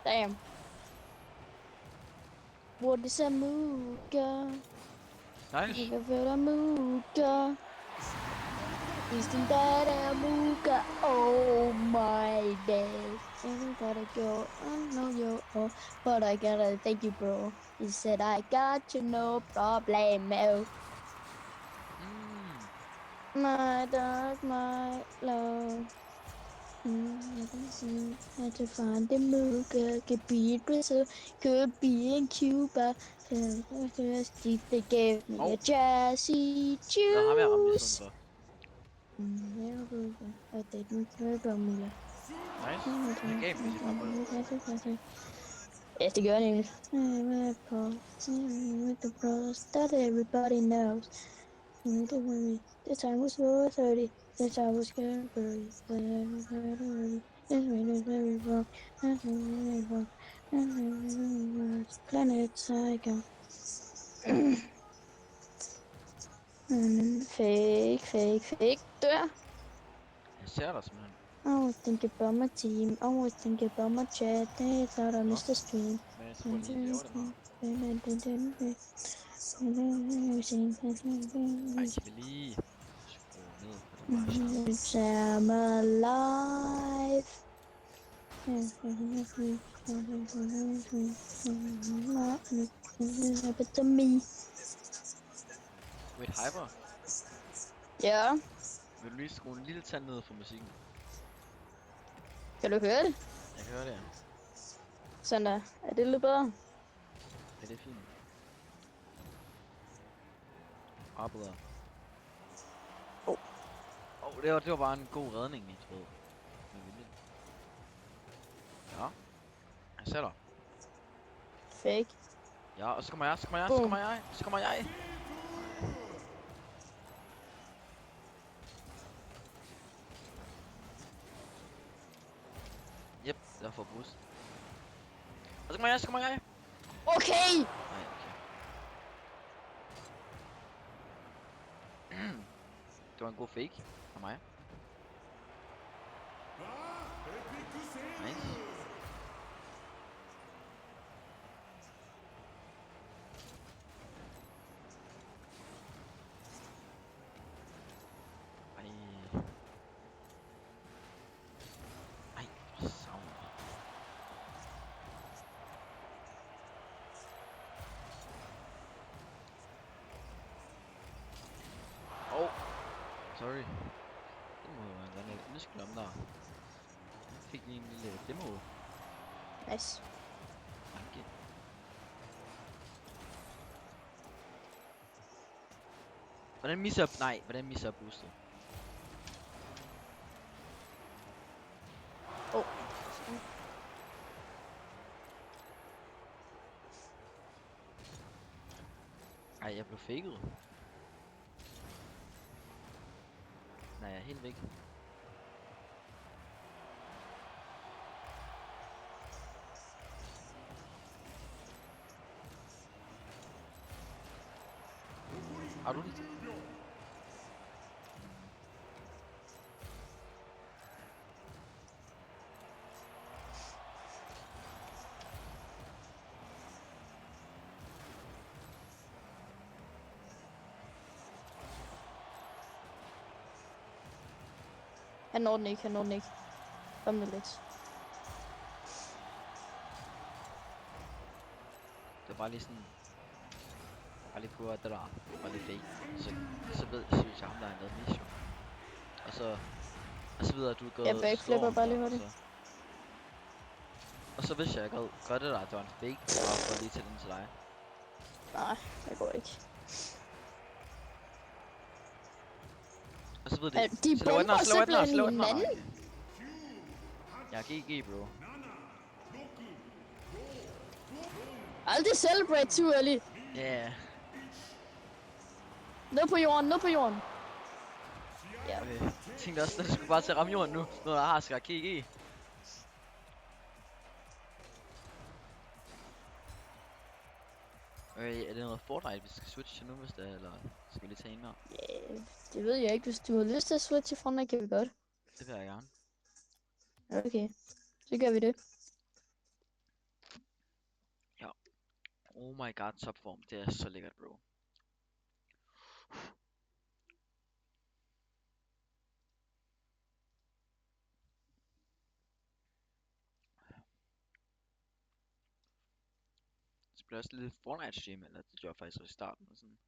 Damn. What is a mooka? Nice. Jeg vil være mooka. Isn't that a mooka? Oh my days. I gotta go, I know you're all, but I gotta thank you, bro. He said, I got you, no problemo. My dog, my love. Had to find the mooka. Could be in Brazil, could be in Cuba. First, they gave me a jazzy Nå, ham jeg ramte i juice. stedet for. I didn't hurt me. Nice. Han gav mig sit fremmål. Ja, det gør han egentlig. With the brothers that everybody knows. The time was 4:30. The time was getting early. Very wrong. Very wrong. Planet Psycho. Fake. Dør. Jeg ser dig simpelthen. I was thinking about my team. I was thinking about my chat. They thought I missed the stream. Men jeg tror lige, det var det her. Ej, kan vi lige skrue ned på den her chance? I'm alive. It's me. Wait, hyper? Ja, Vil du lige skrue en lille tand ned for musikken? kan du høre det? Jeg kan høre det, ja. Sådan der. Er det lidt bedre? Ja, det er fint. Bare bedre. Oh. Det var bare en god redning, jeg troede. Med vilje. Ja. Jeg ser dig. Fake. Ja, og så kommer jeg, Boom. så kommer jeg. Yep, jeg får boost. Og så kommer jeg. Okay! Nej, okay. Det var en god fake for mig. Nice. Ej, hvor savner jeg. Sorry. Det må jo være en anden indskyld om der. Jeg fik lige en lille demo. Nice. Okay. Hvordan misser jeg... Nej, hvordan misser jeg boostet? Oh. Ej, jeg blev faked. Nej, jeg er helt væk. Har du den? Han når den ikke, han når den ikke. Kom nu lidt. Det var bare lige sådan... Bare lige på at det der var lidt fake. Så ved jeg ham der er noget mission. Og så videre at du er gået... Jeg backflipper bare lige hurtigt. Og så hvis jeg gør det der, at det var en fake, og går lige til den til dig. Nej, det går ikke. Og så ved det. De bomber simpelthen hinanden. Jeg er GG, bro. Aldrig celebrate too early. Yeah. Ned på jorden, ned på jorden. Ja. Okay. Jeg tænkte også, at det skulle bare til at ramme jorden nu. Nu der har skal GG. Okay, er det noget Fortnite, vi skal switche til nu, hvis det er, eller skal vi lige tage en mere? Yeah, det ved jeg ikke. Hvis du har lyst til at switche fra mig, kan vi godt. Det vil jeg gerne. Okay, så gør vi det. Ja. Oh my god, topform. Det er så lækkert, bro. Det bliver også lidt Fortnite stream, eller det gjorde jeg faktisk også i starten og sådan.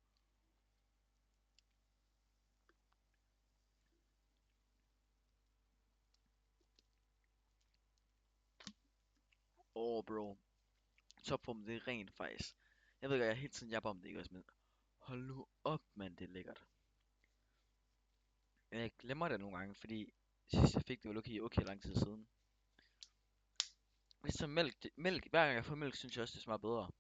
Bro. Topform, det er rent faktisk. Jeg ved ikke, jeg hele tiden jabber om det, ikke også, men hold nu op, mand, det er lækkert. Jeg glemmer det nogle gange, fordi sidst jeg fik det var okay lang tid siden. Ligesom mælk, hver gang jeg får mælk, synes jeg også, det smager bedre.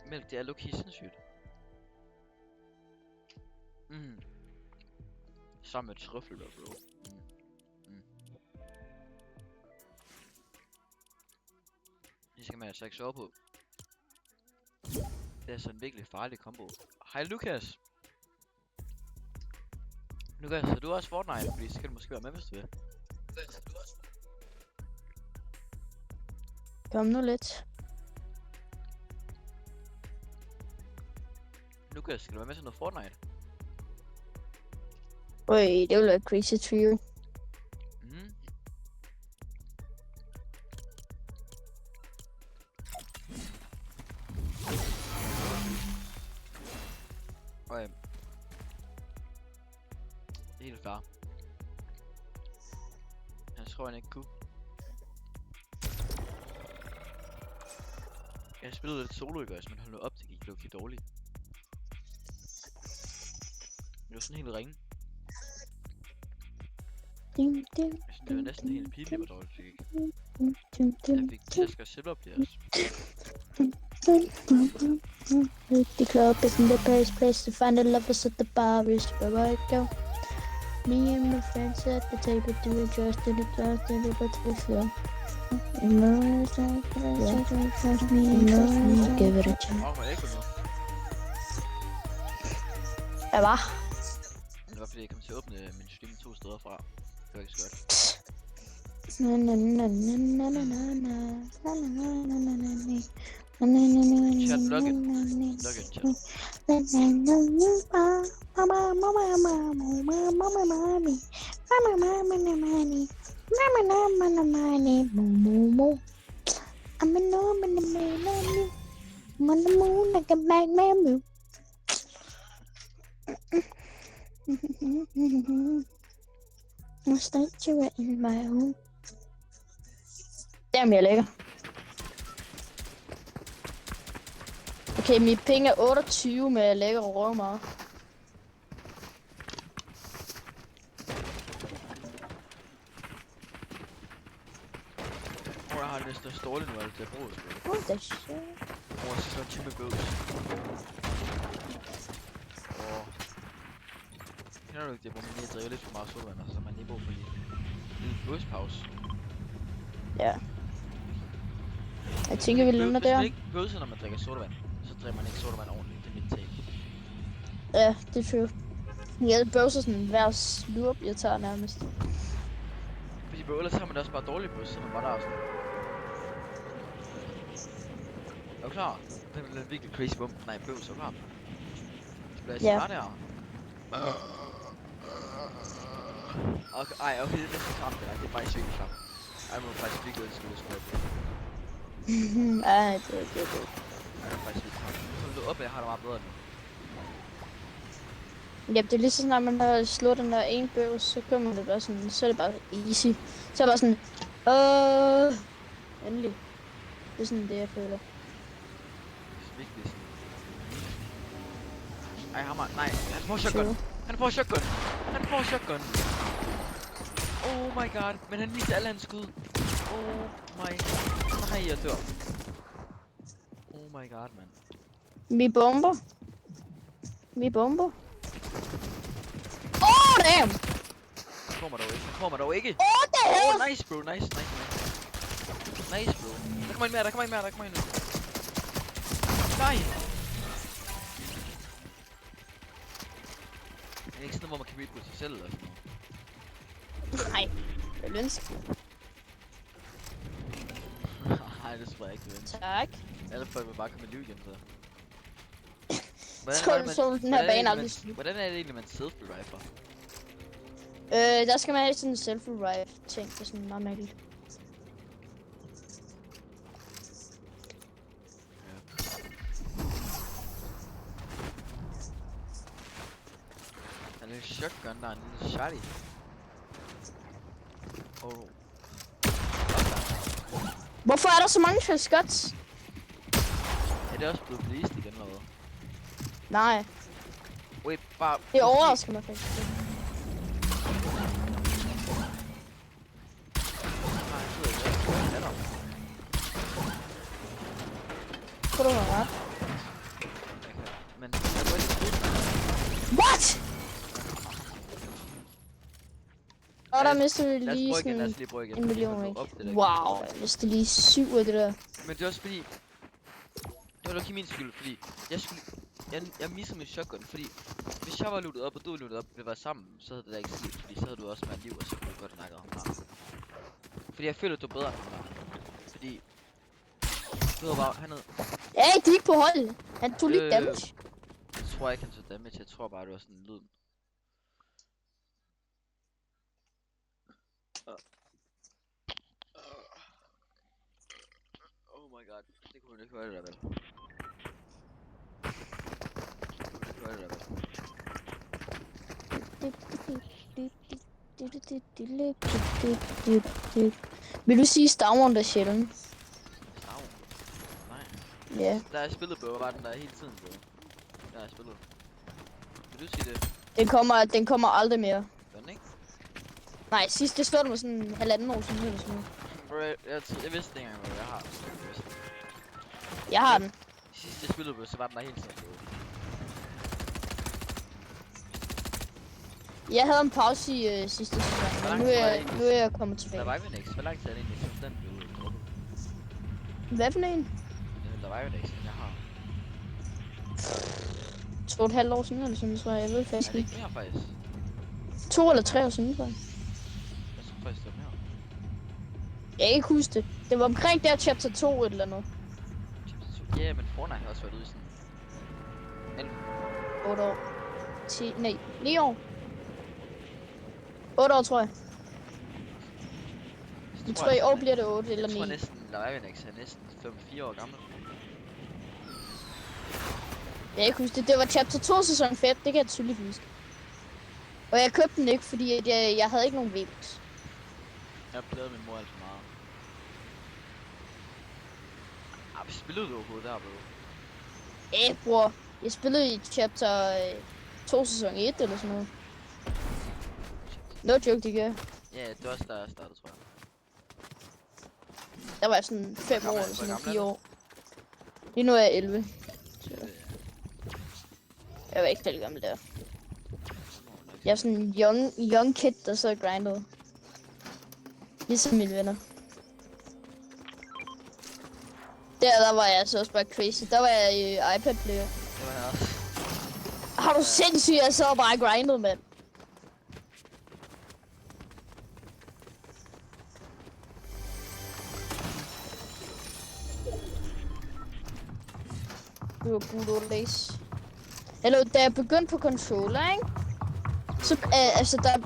Mælk, det er low-key sindssygt. Sammen med trøffeler, bro. Det skal man altså ikke sove på. Det er sådan en virkelig farlig kombo. Hej Lukas! Lukas, er du også Fortnite? Fordi så kan du måske være med, hvis du vil. Kom nu lidt. Lukas, skal du være med til noget Fortnite? Øj, det ville være crazy trio. Okay. Det er helt fair. Jeg tror han ikke kunne. Jeg spillede lidt solo i gørs, men hold nu op, det gik blev for dårlig. Det var sådan helt ringe. Dim, dim, Jeg synes, det var næsten helt pinligt, hvor dårligt det gik. dim, dim, Jeg fik tæsk og silverplayers. The club isn't the best place to find the lovers at the bar is where I go. Me and my friends at the table doing just in the class and the but we feel. Give it a chance. Åh, må jeg ikke nu? Hvad var? Det var fordi, jeg kom til at åbne min stream 2 steder fra. Det var ikke så godt. Na na na na na na na na na na na na na na. Chat, log in. Log in, chat. Damn, jeg er lækker. Okay, mit penge er 28, men jeg lægger røv meget. Jeg har næsten stålet nu, alt det jeg bruger spillet. What the shit? Jeg skal slå en time bøvs. Kender du ikke det, hvor man lige drikker lidt for meget sodavand, og så man lige brug for lige en lille bøvspause? Ja. Jeg tænker, vi lander Hvis der. man ikke bøvser, når man drikker sodavand, så drikker man ikke sodavand ordentligt. Det er mit take. Ja, det er true. Jeg bøvser sådan hver slurp, jeg tager nærmest. Fordi ellers har man det også bare dårligt bøvs, så man bare der er sådan. Er du klar? Det er en virkelig crazy bump. Nej, bøvs, er du klar? Så bliver jeg Ja. smart der. Okay, ej, okay, det er næsten klamt det der. Det er faktisk virkelig klamt. Ej, må faktisk virkelig ønske, at du skulle have det. Ej, det er det. Ej, det er faktisk virkelig klamt. Så du op, jeg har det meget bedre nu. Ja, det er lige sådan, når man har slået den der ene bøvs, så kommer det bare sådan, så er det bare easy. Så er det bare sådan, endelig. Det er sådan det, jeg føler. Det er virkelig sådan. Ej, hammer. Nej, han får shotgun. True. Han får shotgun. Han får shotgun. Oh my god. Men han viste alle hans skud. Oh my. Nej, jeg dør. Oh my god, man. Vi bomber. Oh, damn! Han kommer dog ikke. Han kommer dog ikke. Oh, damn! Oh, nice, bro. Nice. Nice, bro. Der kommer en mere, der kommer en mere. Nej. Det er ikke sådan noget, hvor man kan read på sig selv eller sådan noget. Nej, det er lønsk. Nej, det tror jeg ikke, det er. Tak. Alle folk vil bare komme i liv igen, så. Så den her bane aldrig slut. Hvordan er det egentlig, man self-reviver? Der skal man have sådan en self-revive ting, det er sådan meget mærkeligt. Der er en lille shotgun, der er en lille shotty. Oh. Hvorfor er der så mange shots? Er det også blevet blæst igen, eller hvad? Nej, Wait, bare... det overrasker mig faktisk. Nej, jeg sidder ikke. Hvad er der? Tror du har ret? Men jeg går ikke til What? Og der mistede vi Lad os lige prøve igen, lad sådan os lige prøve igen. en million, Hold nu ikke? op, det der. Wow, jeg mistede lige 7 af det der. Men det er også fordi... Det var nok ikke min skyld, fordi... Jeg missede min shotgun, fordi... Hvis jeg var lootet op, og du var lootet op, vi var sammen, så havde det da ikke sket, fordi så havde du også mere liv, og så kunne du godt snakke om ham. Fordi jeg føler, at du er bedre end ham. Fordi... Du ved bare, han havde... Hey, de er ikke på hold. Han tog lige damage. Jeg tror ikke, han tog damage, jeg tror bare, det var sådan en lyd. Oh my god, det kunne man ikke høre det der vel. Det kunne man ikke høre det der vel. Vil du sige Stavren der sjældent? Stavn? Nej. Ja. Der er spillet, bro. Hvor var den der hele tiden, bro? Der er spillet. Vil du sige det? Den kommer aldrig mere. Gør den ikke? Nej, sidst det stod der med sådan 1,5 år siden eller sådan noget. Bro, jeg vidste ikke engang, hvad jeg har. Jeg vidste det. Jeg har den. Sidst jeg spillede, bro, så var den der hele tiden, bro. Jeg havde en pause i sidste sæson, men nu er jeg kommet tilbage. Der var jo Nex. Hvor lang tid er det egentlig, siden den blev drukket? Hvad for en? Der var jo Nex, den jeg har. 2,5 år siden eller sådan, tror jeg. Jeg ved Er faktisk det ikke. ikke mere, faktisk? 2 eller 3 år siden, tror jeg. Jeg tror faktisk, det var mere. Jeg kan ikke huske det. Det var omkring der chapter 2 eller noget. Ja, men Fortnite har også været ude i sådan... 8 år. 9 år. 8 år, tror jeg. Jeg tror i år bliver det 8 eller 9. Jeg tror næsten, Livenex er næsten 5-4 år gammel. Jeg kan ikke huske det. Det var chapter 2 sæson 5, det kan jeg tydeligt huske. Og jeg købte den ikke, fordi at jeg havde ikke nogen vibes. Jeg plagede min mor alt for meget. Ah, spillede du overhovedet der, bro? Bror. Jeg spillede i chapter 2 sæson 1 eller sådan noget. No joke, det gør. Ja, det var også der, jeg startede, tror jeg. Der var jeg sådan 5 Hvor år gammel- eller sådan hvor noget, gammel 4 er du? år. Lige nu er jeg 11. Det, Jeg var ikke særlig gammel der. Jeg er sådan en young kid, der så grindede. Ligesom mine venner. Der var jeg så også bare crazy. Der var jeg i iPad player. det var jeg også. Har du sindssygt, jeg så bare grindede, mand. Det var good old days. Eller da jeg begyndte på controller, ikke? Så, altså der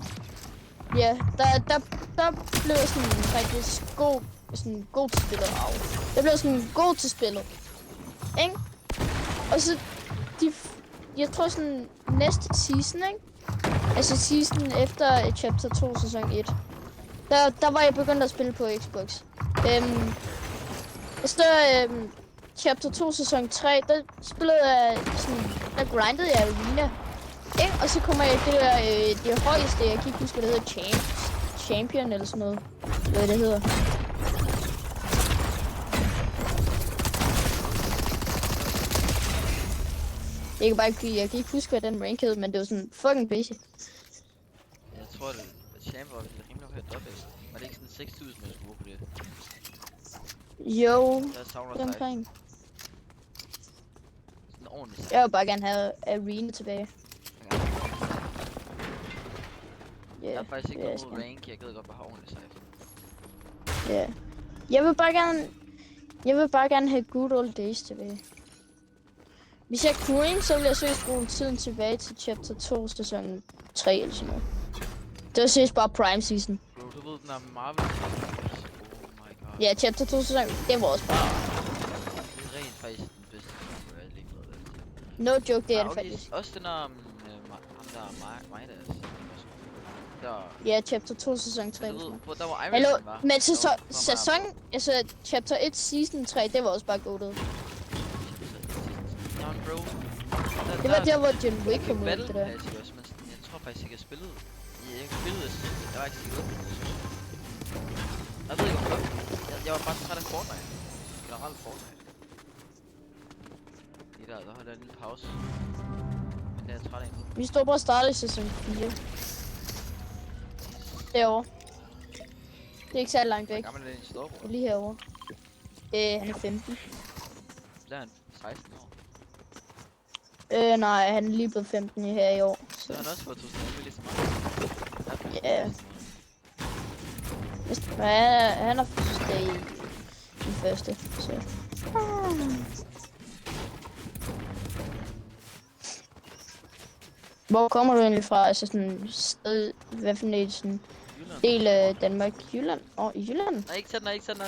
blev jeg sådan faktisk god til spillet. Jeg blev sådan god til spillet. Ikke? Og så, jeg tror sådan næste season, ikke? Altså season efter chapter 2 sæson 1. Der var jeg begyndt at spille på Xbox. Så chapter 2 sæson 3, der spillede jeg sådan, der grindede jeg arena. Ikke? Og så kommer jeg det der, det højeste, jeg kan ikke huske, hvad det hedder, champion eller sådan noget. Hvad det hedder. Jeg kan ikke huske, hvad den rank hed, men det var sådan fucking basic. Jeg tror, at champ var rimelig højt op, ikke? Var det ikke sådan 6.000, man skulle bruge på det? Jo, Jeg savner det er sig. omkring. Sådan ordentligt. Jeg vil bare gerne have arena tilbage. Jeg Ja, er faktisk ikke det gået skal mod jeg. rank, jeg gad godt bare have ordentligt sejt. Ja. Jeg vil bare gerne have good old days tilbage. Hvis jeg kunne, ikke, så ville jeg seriøst bruge tiden tilbage til chapter 2 sæson 3 eller sådan noget. Det var seriøst bare prime season. Bro, du ved den der Marvel. Oh my god. Ja, chapter 2 sæson, det var også bare... Det er rent faktisk den bedste film, jeg lige ved det. No joke, det er det okay, faktisk. også den der, ham der Midas. Der, Ja, chapter 2 sæson 3 du eller sådan ved, noget. hvor der var Iron Hallo, Man, var. men Der var sæson, altså chapter 1 season 3, det var også bare goated. Jamen bro. Det var der, hvor John Wick kom ud, Battle det der. Pass, ikke også, men sådan, jeg tror faktisk ikke, jeg spillede. Jeg spillede, jeg var ikke sikker på det. Jeg ved ikke hvorfor. Jeg var bare træt af Fortnite. Generelt Fortnite. Lige der holdt jeg en lille pause. Men det er jeg træt af nu. Vi står bare og starter i sæson 4. Derovre. Det er ikke særlig langt Hvor væk. gammel er din storebror? Lige herovre. Han er 15. Der er han 16 år. Nej, han er lige blevet 15 her i år. Så Så. har han også fået 2011 ligesom mig. Ja. Ja, han har fødselsdag i den første, så. Hvor kommer du egentlig fra? Altså sådan sted, hvad for en sådan Jylland. del af Danmark? Jylland? I Jylland? Nej, ikke sådan, ikke sådan.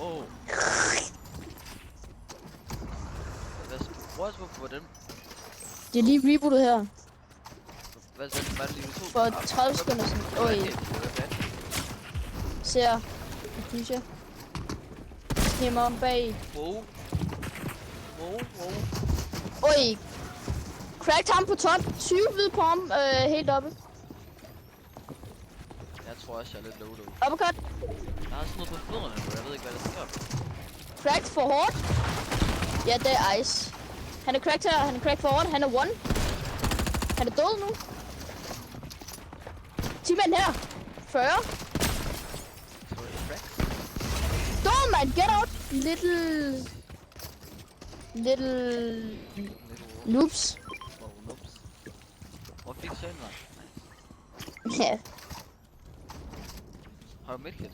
Åh. Hvordan? Det er lige rebootet her. Hvad er det lige, du tog? For 30 sekunder siden. Oj, ser. Synes jeg. him om bag. Wow. Oj. Cracked ham på top. 20 hvid på ham. Helt oppe. Jeg tror også, jeg er lidt low. Uppercut. Jeg har sådan noget på fødderne nu, jeg ved ikke, hvad der sker. Cracked for hårdt. Ja, det er ice. Han er cracked her. Han er cracked for hårdt. Han er one. Han er død nu. 10 mænd her. 40. Død, man. Get out. Little noobs. Hvor fik sønnen mig? Ja. Har du midtkit?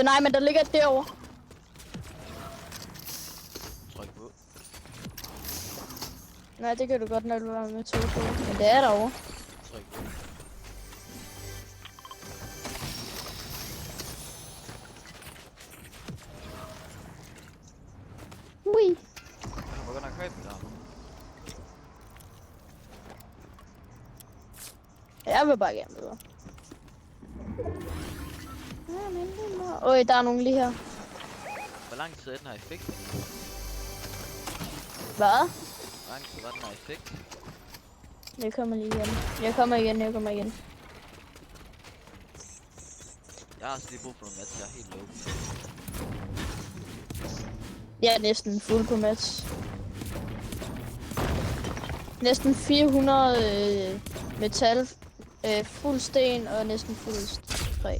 Nej, men der ligger et derovre. Tryk på. Nej, det kan du godt nok være med to på. Men det er derovre. Tryk på. Ui. Jeg må godt nok købe det der. Jeg vil bare gerne videre. Øj, der er nogen lige her. Hvor lang tid er den her effekt? Hvad? Hvor lang tid var den her effekt? Jeg kommer lige igen. Jeg kommer igen. Jeg har altså lige brug for nogle match, jeg er helt low. Jeg er næsten fuld på match. Næsten 400 metal, fuld sten og næsten fuld træ.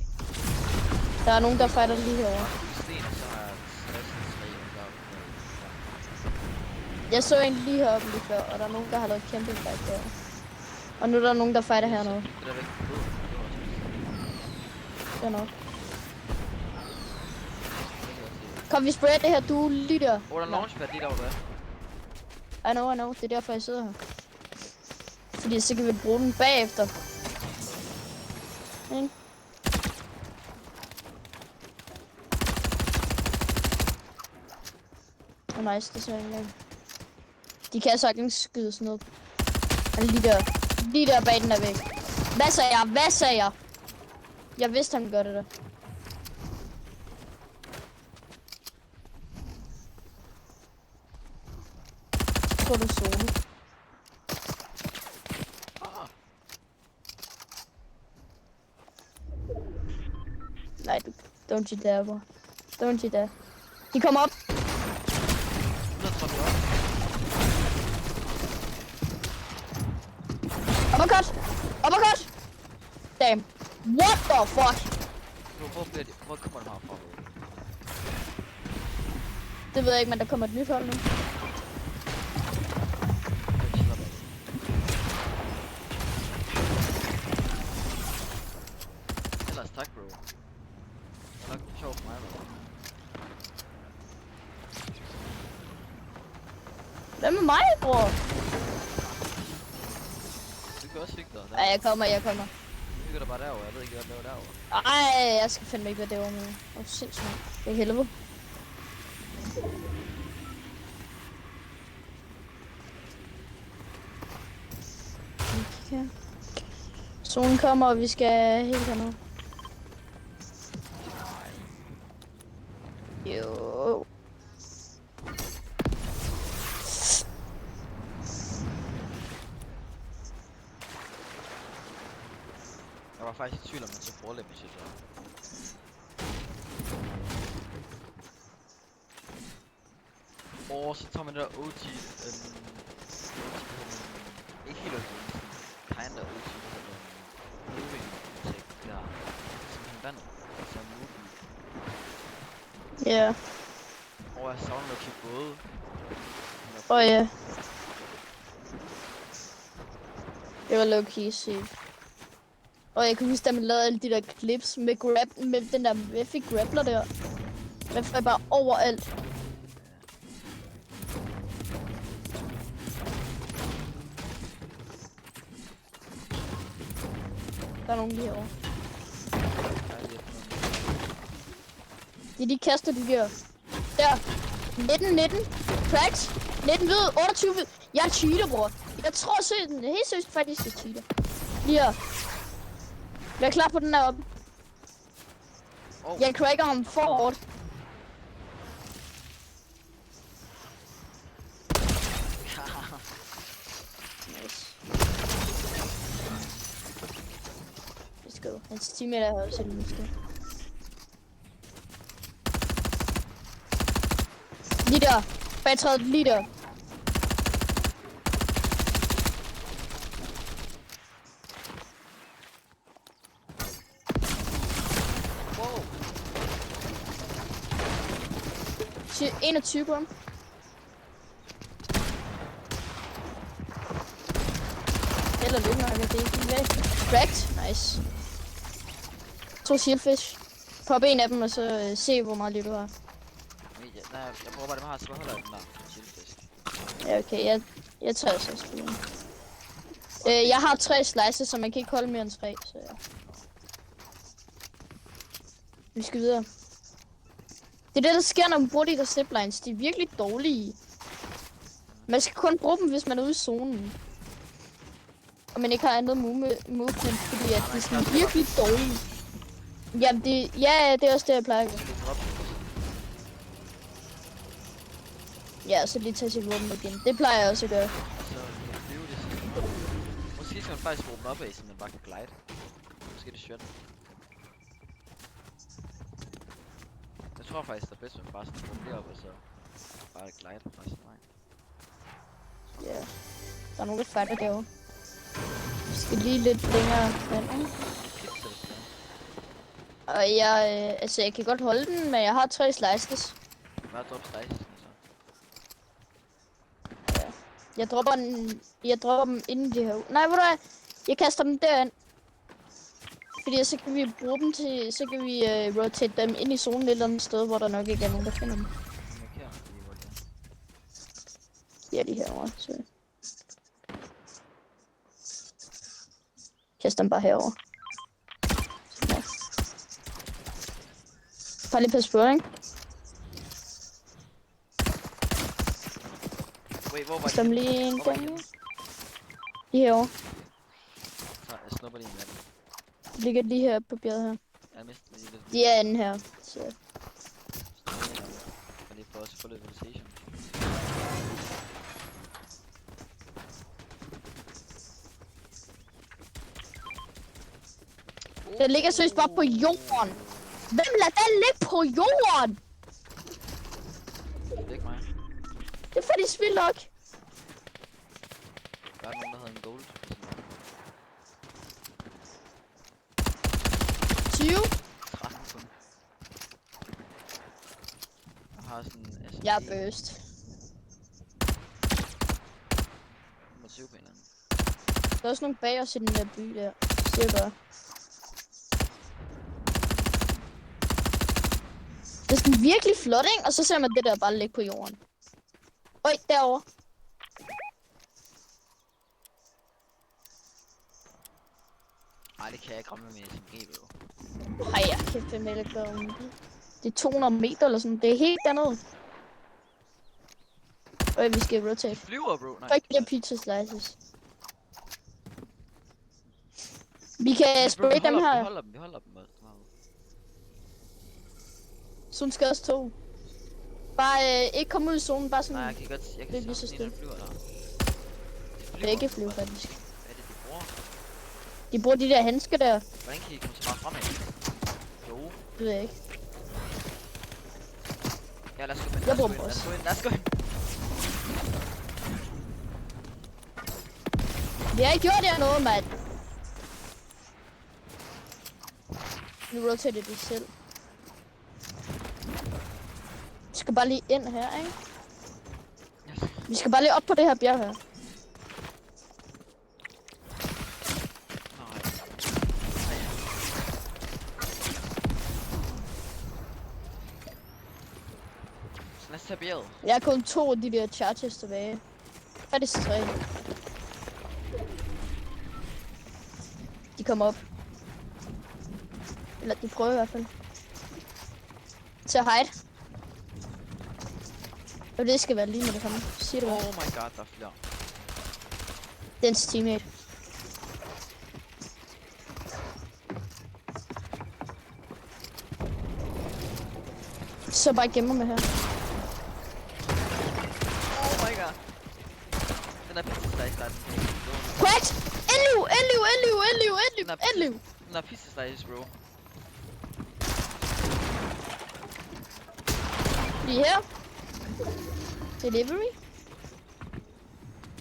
Der er nogen, der fighter lige herovre. Sten, og så har jeg 63 Jeg så en lige heroppe lige før, og der er nogen, der har lavet kæmpe fight der. Og nu er der nogen, der fighter hernede. Det er væk på båden. Det er nok. Kom, vi sprayer det her duel lige der. Der er launchpad lige derovre. I know. Det er derfor, jeg sidder her. Fordi så kan vi bruge den bagefter. Ikke? Nice, det er så ikke. De kan sagtens skyde sådan noget. Lige der bag den der væg. Hvad sagde jeg? Jeg vidste, han gør det der. Tror du solo? Nej, don't you dare, bro. Don't you dare. De kommer op. Uppercut! Damn. What the fuck? Hvor kommer de herfra? Det ved jeg ikke, men der kommer et nyt hold nu. Ellers tak, bro. Det er nok sjovt for mig, bro. Hvad med mig, bror? Du kan også hygge dig. Ja, jeg kommer. Du hygger dig bare derovre. Jeg ved ikke, hvad du laver derovre. Ej, jeg skal fandme ikke være derovre med. Åh, sindssygt. Det er helvede. Okay. Zonen kommer, og vi skal helt hernede. Jo. Jeg var faktisk i tvivl om, at man så forlæb med sit der. Og så tager man det der OG, ikke helt OG, kinda OG, moving tech der, som han vandt, altså movie. Ja. Og jeg savner nok til både. Ja. Det var low-key sygt. Og jeg kunne huske, at man lavede alle de der clips med den der Mephi grappler der. Man fløj bare overalt. Der er nogen lige herovre. De kaster de der. Der. 19. Cracks. 19 hvid. 28 hvid. Jeg er cheater, bror. Jeg tror helt seriøst faktisk, jeg cheater. Lige her. Jeg er klar på den der oppe. Oh. Jeg cracker ham for hårdt. Nice. Let's go. Hans teammate er også et menneske. Lige der. Bagtrædet lige der. Wow. 21 på ham. Eller lidt nok, det er ikke væk. Cracked. Nice. 2 shieldfish. Pop en af dem, og så se, hvor meget liv du har. Nej, jeg prøver bare, at har, så holder jeg den der. Chillfisk. Ja, okay. Jeg tager så spillet. Jeg har 3 slices, så man kan ikke holde mere end 3, så ja. Vi skal videre. Det er det, der sker, når man bruger de der ziplines. De er virkelig dårlige. Man skal kun bruge dem, hvis man er ude i zonen. Og man ikke har andet movement, fordi at de er sådan virkelig dårlige. Jamen, det er også det, jeg plejer at gøre. Ja, så lige tage sit våben igen. Det plejer jeg også at gøre. Så flyve det sådan. Måske skal man faktisk bruge dem op af, så man bare kan glide. Måske det er shot. Jeg tror faktisk, det er bedst, at man bare sådan bruger det op, og så bare glide resten af vejen. Ja. Der er nogen, der fighter derovre. Vi skal lige lidt længere hen, ikke? Og jeg kan godt holde den, men jeg har 3 slices. Bare drop slices, så. Ja. Jeg dropper dem inden de her. Nej, hvor er jeg kaster dem derind. Fordi så kan vi bruge dem til, så kan vi rotate dem ind i zonen et eller andet sted, hvor der nok ikke er nogen, der finder dem. Ja, de herovre, så. Kast dem bare herover. Ja. Bare lige pas på, ikke? Wait, hvor var Kast dem de? lige en Hvor var de gang. henne? Lige herovre. Så jeg snupper lige en af dem. De ligger lige her på bjerget her. Jeg mistede lige lidt. De er inde her, så. Jeg lige prøver at få lidt rotation. Den ligger seriøst bare på jorden. Hvem lader den ligge på jorden? Det er ikke mig. Det er fordi spil nok. Der er nogen, der havde en gold. 20. 13 kun. Jeg har sådan en SMG. Jeg er burst. 25 på en eller anden. Der er også nogle bag os i den der by der. Se bare. Det er sådan virkelig flot, ikke? Og så ser man det der bare ligge på jorden. Øj, derovre. Ej, det kan jeg ikke ramme med SMG, bro. Ej, jeg kan fandme ikke gøre om det. Det er 200 meter eller sådan. Det er helt dernede. Øj, vi skal rotate. De flyver, bro. Nej. Fuck de der pizza slices. Vi kan spraye dem her. Vi holder dem også. Zone skades 2. Bare ikke komme ud i zonen, bare sådan. Nej, jeg kan godt. Jeg kan Det er lige så se, når de stille. flyver der. Begge flyver faktisk. Hvad er det, de bruger? De bruger de der handsker der. Hvordan kan I komme så meget fremad? Jo. Det ved jeg ikke. Ja, lad os gå ind. Jeg bruger Lad dem os også. gå ind. Lad os gå ind. Vi har ikke gjort det noget, mand. Nu rotater det selv. Vi skal bare lige ind her, ikke? Yes. Vi skal bare lige op på det her bjerg her. Nej. Så lad os tage bjerget. Jeg har kun 2 af de der charges tilbage. Faktisk 3. De kommer op. Eller de prøver i hvert fald. Til at hide. Og det skal være lige med det samme. Siger det bare. Oh my god, der er flere. Dens teammate. så bare gemmer med her. Oh my god. Den er pisse slice, der er den. Cracked! Endliv! Den er pisse slice, bro. Lige her. Delivery.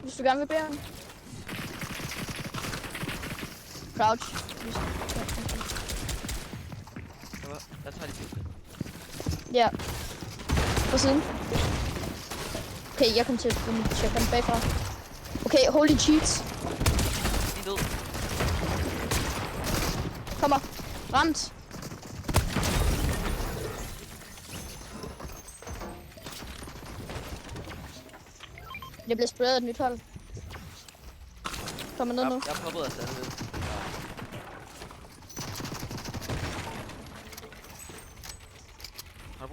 Hvis du gerne vil bære den. Crouch. Jeg tager de sidste. Ja. På siden. Okay, jeg kom til at tjekke den bagfra. Okay, holy cheats. En død. Kommer. Ramt. Jeg bliver sprayet af et nyt hold. Kommer ned nu. Jeg prøvede at sætte det.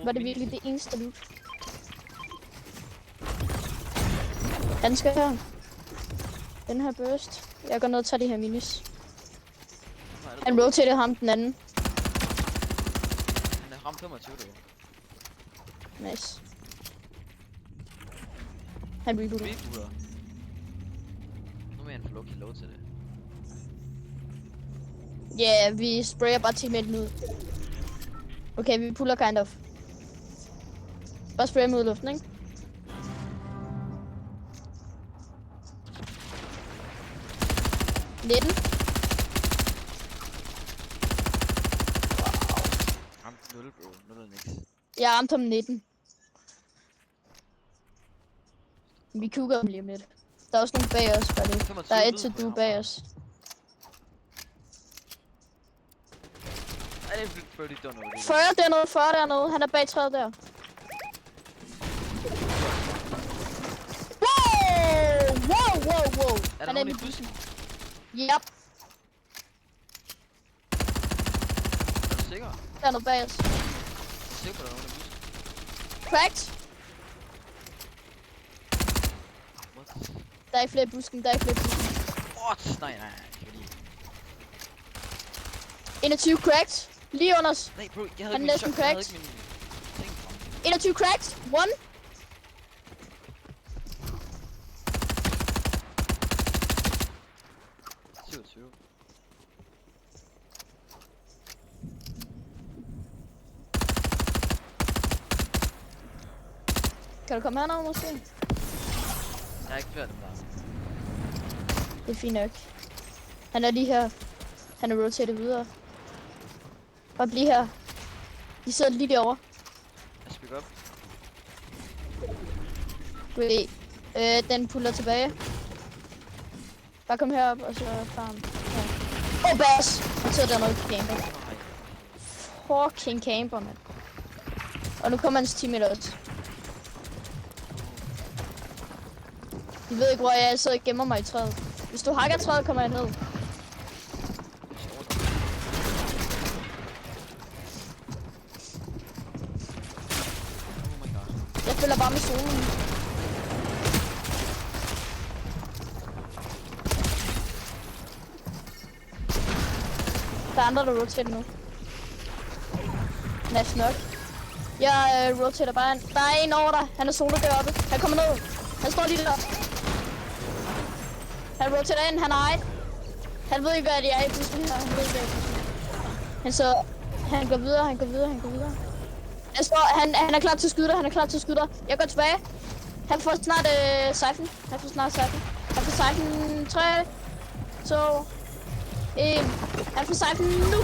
Var det virkelig det eneste loot? Han skal her. Den her burst. Jeg går ned og tager de her minis. Han rotated ham den anden. Han er ramt 25, det jo. Nice. Han rebooter. Rebooter. Nu må han få lov til det. Ja, yeah, vi sprayer bare teammaten ud. Okay, vi puller kind of. Bare sprayer mod luften, ikke? Netten. Ramt 0, bro. 0 er niks. Jeg ramte ham 19. Vi kugger ham lige om lidt. Der er også nogle bag os, bare det. Der er et til du bag os. Ej, det er bro, de dør noget. 40 dernede. Han er bag træet der. Wow. Er der Han nogen i i bussen? Yep, Er du sikker? der er noget bag os. Er du sikker på, at der er nogen i bussen? Cracked. What? Der er ikke flere i busken, What? Nej. Fordi... 21 cracked. Lige under os. Nej, bro, jeg havde Han ikke er min næsten shot. Jeg havde cracked. ikke min ting frem. 21 cracked. 1. Kan du komme hernede måske? Der er ikke flere af dem der. Det er fint nok. Han er lige her. Han er rotated videre. Bare bliv her. De sidder lige derovre. Jeg speak up. Wait. Den puller tilbage. Bare kom herop og så farm. Ja. Bass! Han sidder dernede og camper. Fucking camper, mand. Og nu kommer hans teammate også. De ved ikke, hvor jeg sidder og gemmer mig i træet. Hvis du hakker træet, kommer jeg ned. Oh my god. Jeg følger bare med solen. Der er andre, der rotater nu. Nice nok. Jeg rotater bare en. Der er en over dig. Han er solo deroppe. Han kommer ned. Han står lige der. Han rotater ind. Han er ej. Han ved ikke, hvad det er i busken her. Han ved ikke, hvad det er. Han så... Han går videre. Han står... Han er klar til at skyde dig. Jeg går tilbage. Han får snart siphon. Han får siphon 3, 2, 1. Han får siphon nu.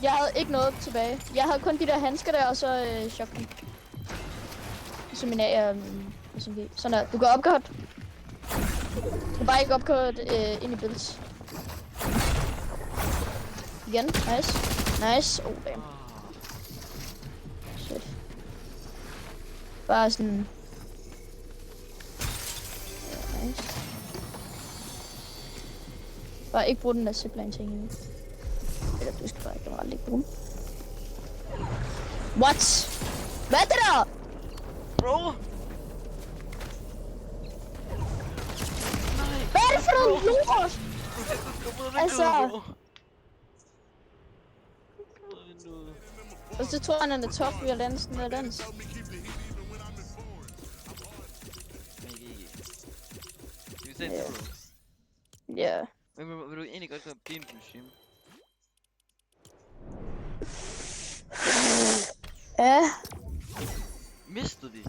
Jeg havde ikke noget tilbage. Jeg havde kun de der handsker der, og så shotgun. Så min SMG. Sådan der. Du går opkort. Du kan bare ikke opkort ind i builds. Igen. Nice. Oh, damn. Shit. Bare sådan... Ja, nice. Bare ikke bruge den der zipline ting endnu. Eller du skal bare generelt ikke bruge den. What? Hvad er det der? Bro! Hvad er det for noget lort? Altså... så tror han er top ved at lande sådan noget dans. Men ikke. Skal vi se det, bro? Ja. Men vil du egentlig godt gå blive en regime? Ja. Mistede vi?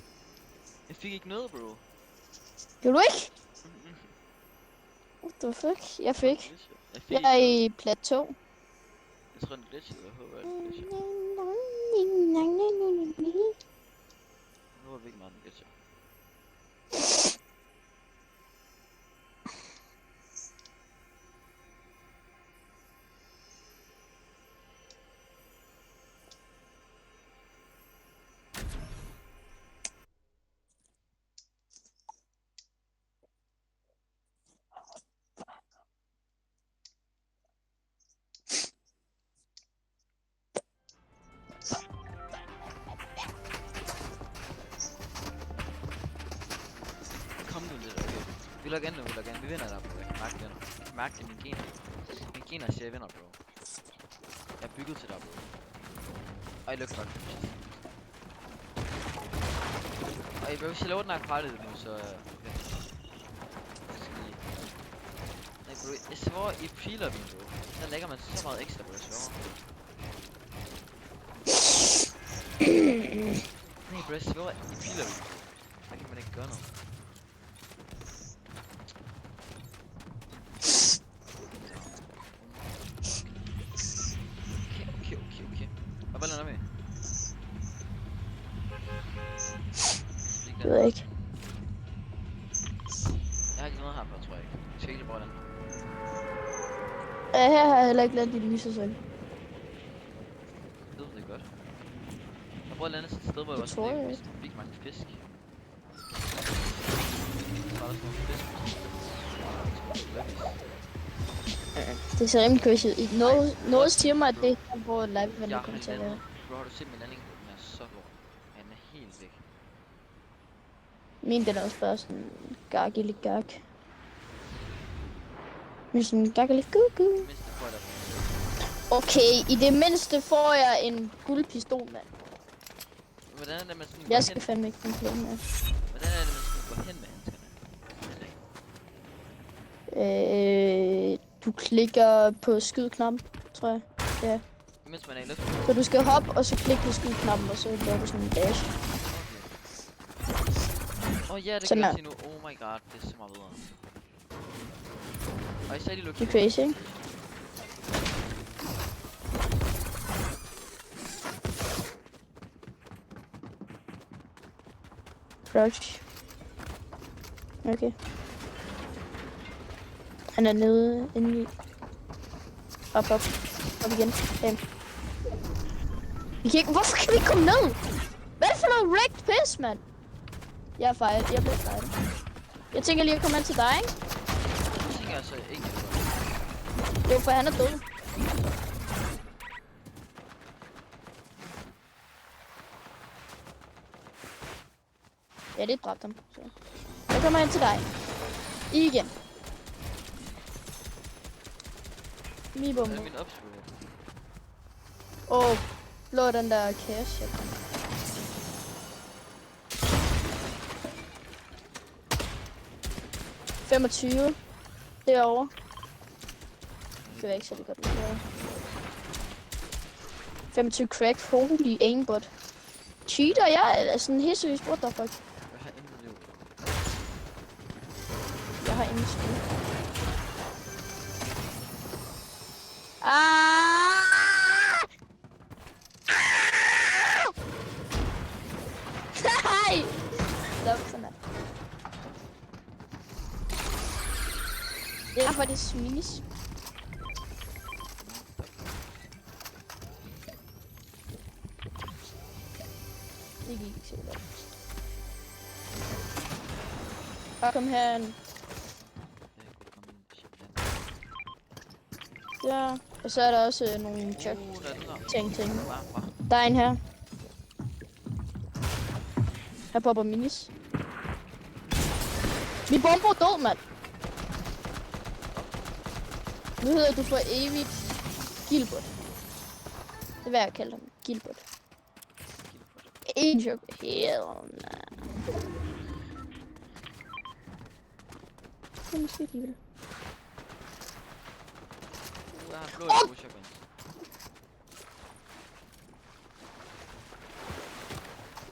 Jeg fik ikke noget, bro. Gjorde du ikke? What the fuck? Jeg fik. Jeg fik Jeg er i plateau. Jeg tror, den glitchede. Jeg håber, at den glitcher. Jeg håber virkelig meget, den glitcher. Kom nu lidt, okay. Vi logger ind nu, vi logger ind. Vi vinder der, bro. Jeg kan mærke det nu. Jeg kan mærke det, mine gener. Mine gener siger, jeg vinder, bro. Jeg er bygget til dig, bro. Ej, look fuck. Ej, bro, hvis jeg laver den her kvartet nu, så... Okay. Nej, bro, jeg svarer i pre-lobby, bro. Der lægger man så meget ekstra, bro, jeg svarer. Nej, bro, jeg svarer i pre-lobby, bro. Der kan man ikke gøre noget. Okay. Hvad ballen er med? Det ved jeg ikke. Jeg har ikke noget her på, tror jeg ikke. Jeg skal ikke bruge den. Ja, her har jeg heller ikke lavet dit lyse selv. Jeg ved det godt. Jeg prøver at lande et sted, hvor Det jeg tror jeg ikke. fik mange fisk. Så var der sådan nogle fisk. Det ser rimelig crazy ud. Noget siger mig, at det er hvor live Jeg kommer har til at være. landet. Bro, har du set min landing? Den er så lort. Den er helt væk. Min den er også bare sådan gargelig garg. Men sådan gargelig gugu. Mindst det får jeg der. Okay, i det mindste får jeg en guldpistol, mand. Hvordan er det, man sådan går Jeg hen? skal fandme ikke finde flere med. Hvordan er det, man sådan går hen med handskerne? Du klikker på skydknappen, tror jeg. Ja. Mens man er i luften. Så du skal hoppe, og så klikke på skydknappen, og så laver du sådan en dash. Åh ja, det Sådan kan jeg her. sige nu. Oh my god, det er så meget bedre. Og især de Det er crazy, ikke? Crouch. Okay. Han er nede inde i. Op. Op igen. Bam. Vi kan ikke... Hvorfor kan vi ikke komme ned? Hvad er det for noget wrecked piss, mand? Jeg er fejlet. Jeg blev fejlet. Jeg tænker lige at komme hen til dig, ikke? Det tænker jeg så ikke. Jo, for han er død. Ja, det dræbte ham. Så. Jeg kommer hen til dig. Igen. Mibum. Det er min opspil. Åh, blå den der cash, jeg kom. $25. Derovre. Det er ikke så det godt. 25 crack. Holy aimbot. Cheater, jeg er sådan helt seriøst. What the fuck? Jeg har intet liv. Jeg har ingen skud. Ah! Nej! Stop sådan her. Det er faktisk minis. Det gik ikke så godt. Bare kom herind. Det kunne komme ind på shit. Ja, og så er der også nogle chok Der er den der. ting. Wow. Der er en her. Her popper minis. Min bomber er død, mand. Nu hedder du for evigt Gilbert. Det er hvad jeg kalder ham. Gilbert. En chokolade. Hell nah. Det er måske alligevel. Jeg har en blå eller shotgun.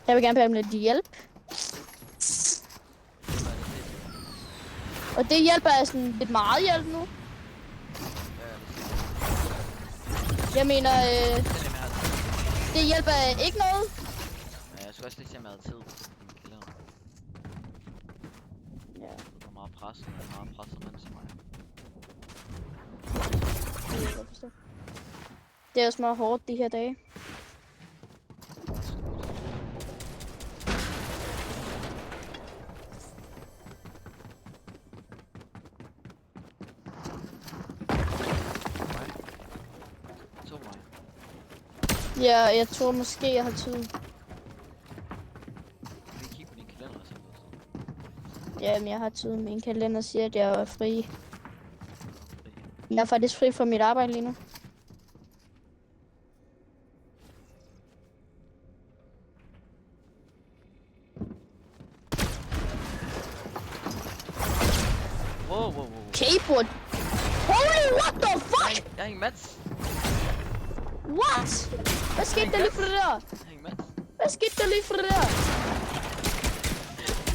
Jeg vil gerne bede om lidt hjælp. Og det hjælper er sådan lidt meget hjælp nu. Jeg mener, det hjælper ikke noget. Men jeg skulle også lige se, om jeg havde tid. Ja, Det var meget presset. Jeg er meget presset mand til mig. det kan jeg godt forstå. Det er også meget hårdt de her dage. Ja, jeg tror måske, jeg har tid. Kan vi kigge på din kalender og sådan noget? Ja, men jeg har tid. Min kalender siger, at jeg er fri. Jeg er faktisk fri fra mit arbejde lige nu. Wow. Keyboard. Holy, what the fuck? Jeg er ingen Mats. What? Hvad skete der lige for det der? Jeg er ingen Mats. Hvad skete der lige for det der?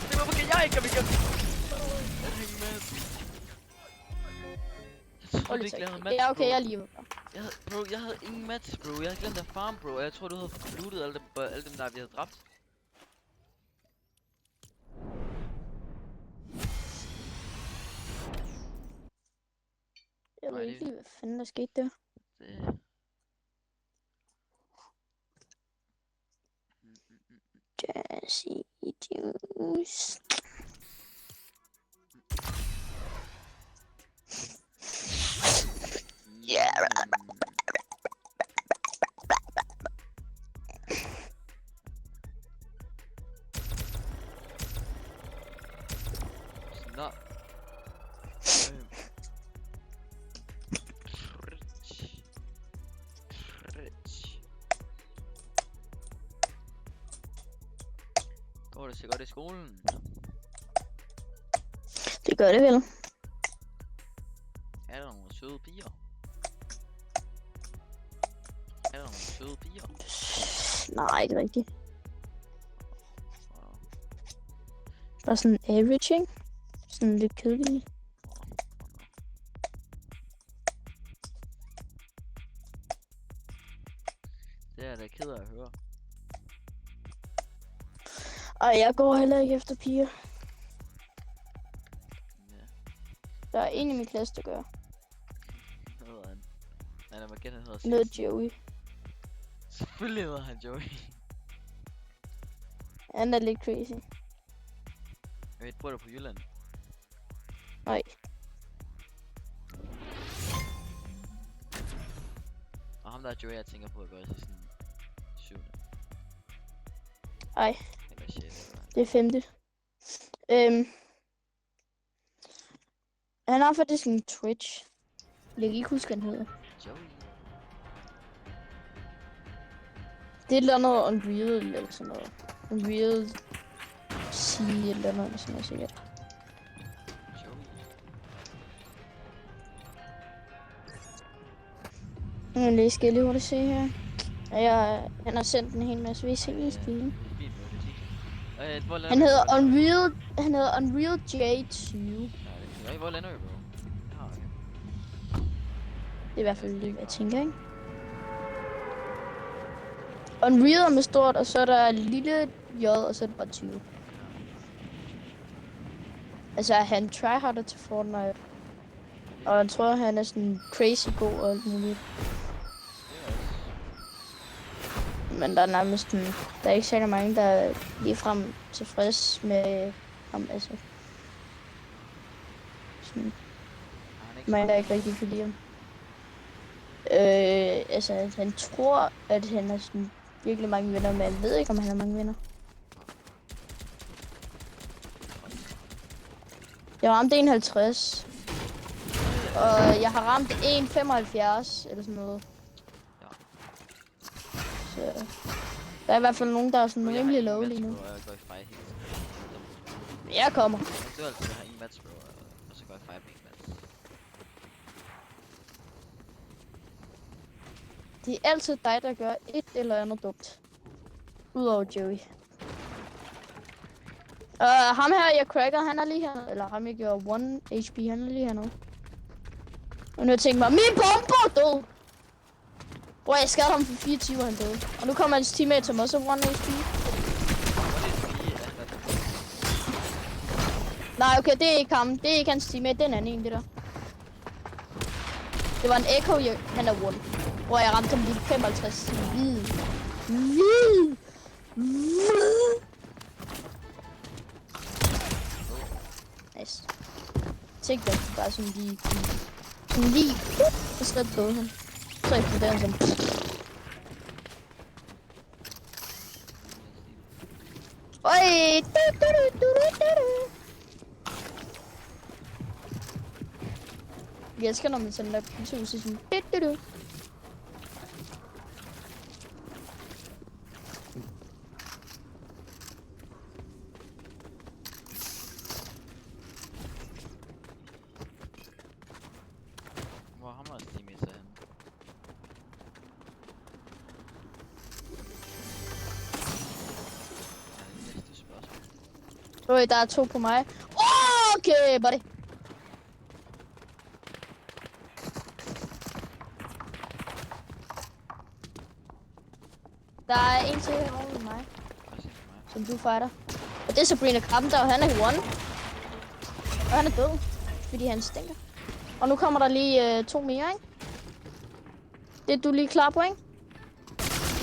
Det var okay, jeg ikke kan. Jeg er ingen Mats. Jeg troede ikke, jeg havde Mats, Ja, okay, bro. jeg er lige. Jeg havde ingen Mats, bro. Jeg havde glemt at farm, bro. Jeg tror du havde lootet alle dem der, vi havde dræbt. Jeg ved Nej, ikke det- lige, hvad fanden der skete der. Det... Jazzy juice. Yeah. Nå. Går det så godt i skolen? Det gør det vel. Er der nogle søde piger? Er der nogle søde piger? Nej, ikke rigtigt. Wow. Bare sådan average, ikke? Sådan lidt kedelig. Det er jeg da ked af at høre. Ej, jeg går heller ikke efter piger. Ja, Der er en i min klasse, der gør. hvad hedder han? Nej, lad mig gætte, han hedder Han hedder Simon. Joey. Selvfølgelig hedder han Joey. Han er lidt crazy. Jeg ved, bor du på Jylland? Nej. Og ham der er Joey, jeg tænker på at gøre til sådan 7. Ej, Eller 6. det er 5. Han har faktisk en Twitch. Jeg kan ikke huske, hvad han hedder. Joey. Det er et eller andet Unreal eller sådan noget. Unreal C eller noget sådan noget sikkert. Joey. Men det skal jeg lige hurtigt se her. Han har sendt en hel masse VC i stilen. Han hedder Unreal J20. Hvor lander vi, bro? Ja, okay. Det er i hvert fald det, jeg tænker, ikke? Unreal er med stort, og så er der lille J, og så er det bare 20. Altså, han tryharder til Fortnite. Og jeg tror, han er sådan crazy god og alt muligt. Men der er nærmest sådan, der er ikke særlig mange, der er ligefrem tilfreds med ham, altså. Sådan, mange, der ikke rigtig kan lide ham. Altså, han tror, at han har sådan virkelig mange venner, men jeg ved ikke, om han har mange venner. Jeg har ramt 51. Og jeg har ramt 1,75 eller sådan noget. Ja. Så Der er i hvert fald nogen, der er sådan Jeg har rimelig ingen low lige nu. match, bro, og jeg går i fight hele tiden. Jeg kommer. Du er altid, jeg har ingen match, bro, og så går jeg i fight med ingen match. Det er altid dig, der gør et eller andet dumt. Udover Joey. Ham her, jeg cracker, han er lige her. Eller ham, jeg gjorde 1 HP, han er lige hernede. Og nu har jeg tænkt mig, min bomber er død! Bro, jeg skadede ham for 24, og han døde. Og nu kommer hans teammate, som også er 1 HP. Nej, okay, det er ikke ham. Det er ikke hans teammate, det er en anden en, det der. Det var en Echo, han er 1. Hvor jeg ramte ham lige 55. Hvid. Nice. Tænk det, bare sådan lige. Sådan lige. Så slet døde han. Så eksploderer han sådan. Oj! Jeg elsker, når man sender pizza sådan. Hvor har man teammates er henne? Ja, det næste spørgsmål. Oj, der er 2 på mig. Okay, buddy. Der er en til herovre med mig, Hvad siger du mig? som du fighter. Og det er Sabrina Carpenter, og han er 1. Og han er død, fordi han stinker. Og nu kommer der lige 2 mere, ikke? Det er du lige klar på, ikke?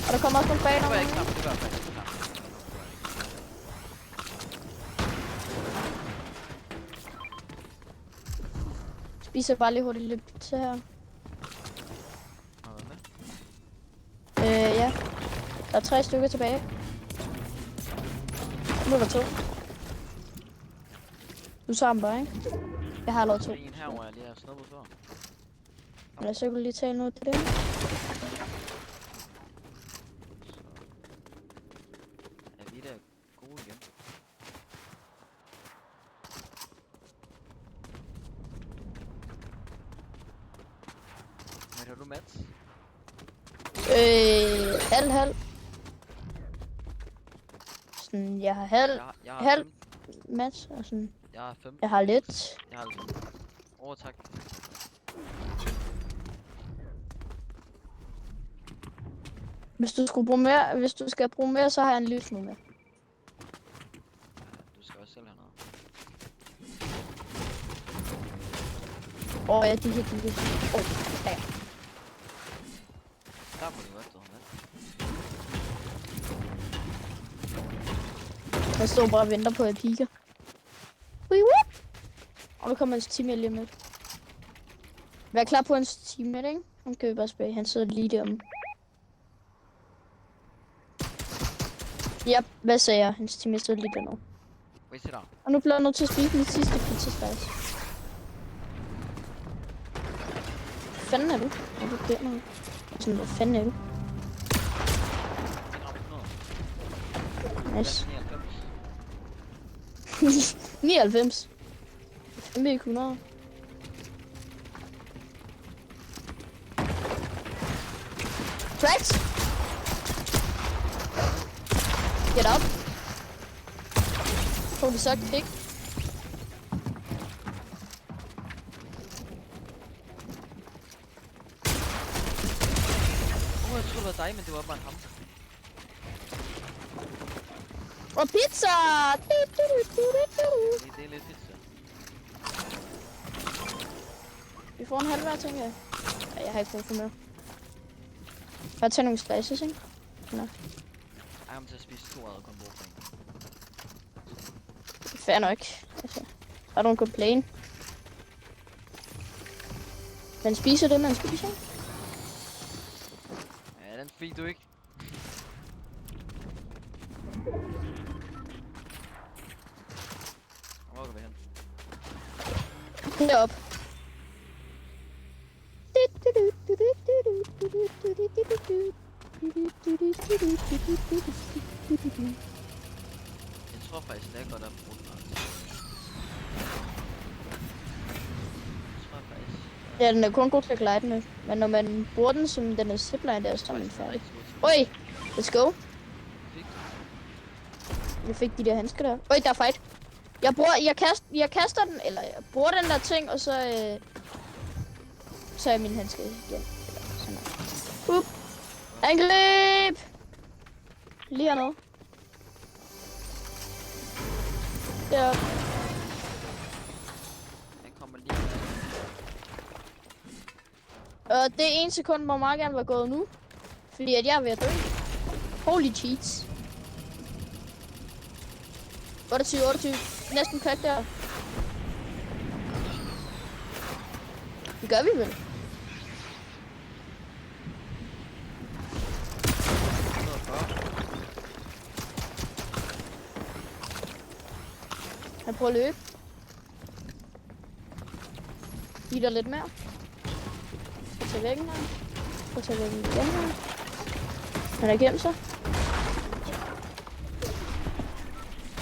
Og der kommer også nogle bag Det var jeg nogle. ikke klar på, det var jeg faktisk ikke klar på. Spiser bare lige hurtigt lidt pizza her. Har du med? Ja. Der er 3 stykker tilbage. Nu er der 2. Du tager dem bare, ikke? Jeg har lavet 2. Så er der en her, hvor jeg lige har snuppet før. Men så kan du lige tale noget til det. Så er vi da gode igen. Men har du match? Halv. Sådan, jeg har Jeg har halv 5. match, og sådan, Jeg har 5. jeg har lidt. Jeg har lidt. Tak. Hvis du skal bruge mere, så har jeg en lille smule med. Ja, du skal også selv have noget. Ja, de her. Ja. Der må du godt, du har med. Jeg står bare og venter på, at jeg piker. Og nu kommer hans teammate lige med. Vær klar på hans teammate, ikke? Han kan jo bare spille. Han sidder lige deromme. Ja, hvad sagde jeg? Hans teammate sidder lige dernede. Wait, sit down. Og nu bliver jeg nødt til at spise min sidste pizza slice. Hvad fanden er du? Er du dernede? Sådan, hvad fanden er du? Jeg ramte 100. Nice. 99. 99. Fandme ikke 100. Tracks! Get up. Holy suck pig. Jeg troede, det var dig, men det var bare ham. Og pizza! Det er lidt pizza. Vi får en halv hver, tænker jeg. Ja, jeg har ikke brug for mere. Bare tage nogle slices, ikke? Nå. Jeg kommer til at spise 2 ad kombo på en. Fair nok. Altså, I don't complain. Man spiser det, man spiser. Ja, den fik du ikke. Hvor går vi hen? Herop. Tror jeg faktisk. Ja, den er kun god til at glide med. Men når man bruger den som den er zipline der, så er man færdig. Oj! Let's go! Jeg fik de der handsker der. Oj, der er fight! Jeg kaster den, eller jeg bruger den der ting, og så så er min handske igen. Eller sådan noget. Angreb! Lige hernede. Der. Den kommer lige. Og det er 1 sekund, hvor meget gerne var gået nu. Fordi at jeg er ved at dø. Holy cheats. 28. Næsten crack der. Det gør vi vel. Jeg prøver at løbe. Giv dig lidt mere. Jeg tager væggen her. Jeg tager væggen igen her. Han er gemt sig.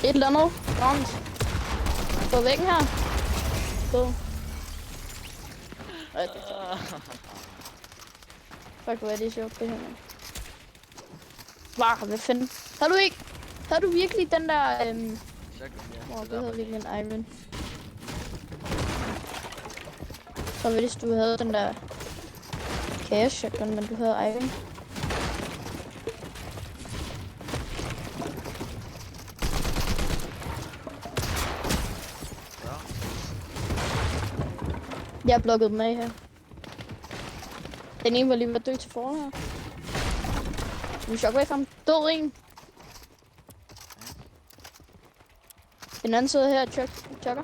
Et eller andet. Rundt. På væggen her. Gå. Fuck, hvor er det sjovt, det her. Hvad fanden? Har du virkelig den der, det hedder virkelig en iron. Så hvis du havde den der chaos shotgun, men du havde iron. Jeg har blokket dem af her. Den ene var lige ved at dø til foran her. Vi shockwave ham. Død en. Den anden sidder her og chokker.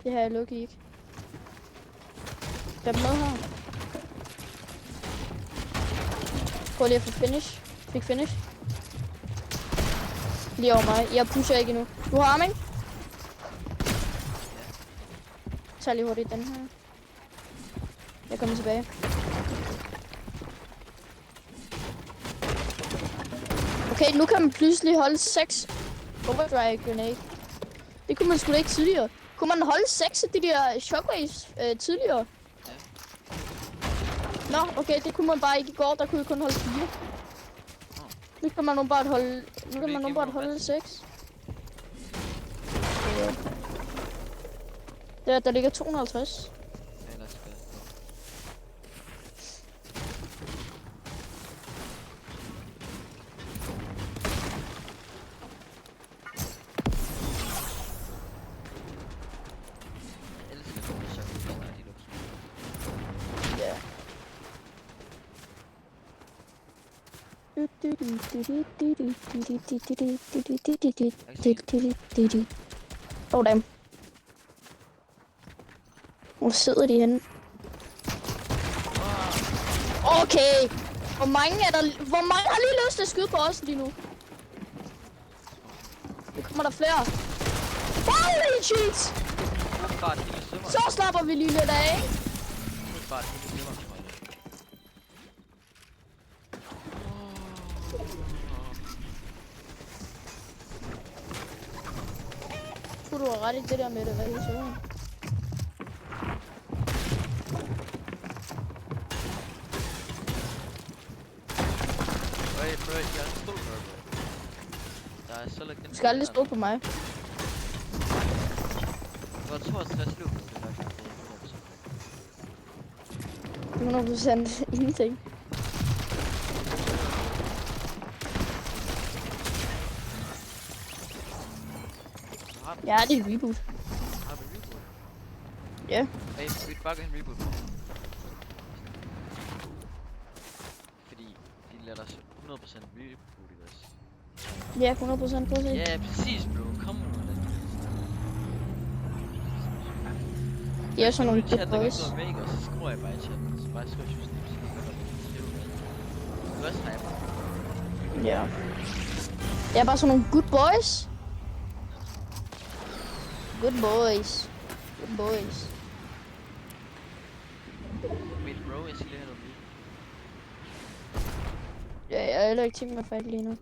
Det har jeg lukket ikke. Der er med her. Prøv lige at få finish. Fik finish. Lige over mig. Jeg pusher ikke endnu. Du har arming. Tag lige hurtigt den her. Jeg kommer tilbage. Okay, nu kan man pludselig holde 6 overdrive grenade. Det kunne man sgu da ikke tidligere. Kunne man holde 6 af de der shockwaves tidligere? Ja. Nå, okay, det kunne man bare ikke i går. Der kunne jeg kun holde 4. Nu kan man nu bare holde 6. Okay. Der ligger 250. Oh damn. Hvor sidder de henne? Okay. Hvor mange har lige lyst til at skyde på os lige nu? Nu kommer der flere. Holy cheats! Så slapper vi lige lidt af. Du har ret i det der med det, hvad du siger. Du skal aldrig stå på mig. Det var 62 liv. Det er 100% ingenting. Ja, det er reboot. Har vi reboot? Ja. Hey, vi bare gå en reboot. Fordi de lader os 100% reboot i os. Ja, 100% på sig. Ja, præcis bro. Kom nu med det. De er sådan nogle good boys. Så skriver jeg bare i chatten. Så bare skriver jeg du er sniper. Ja. Jeg er bare sådan nogle good boys. Good boys. Good boys. Mit bro, jeg skal lige have noget nyt. Ja, jeg er heller ikke tænkt mig at fight lige nu.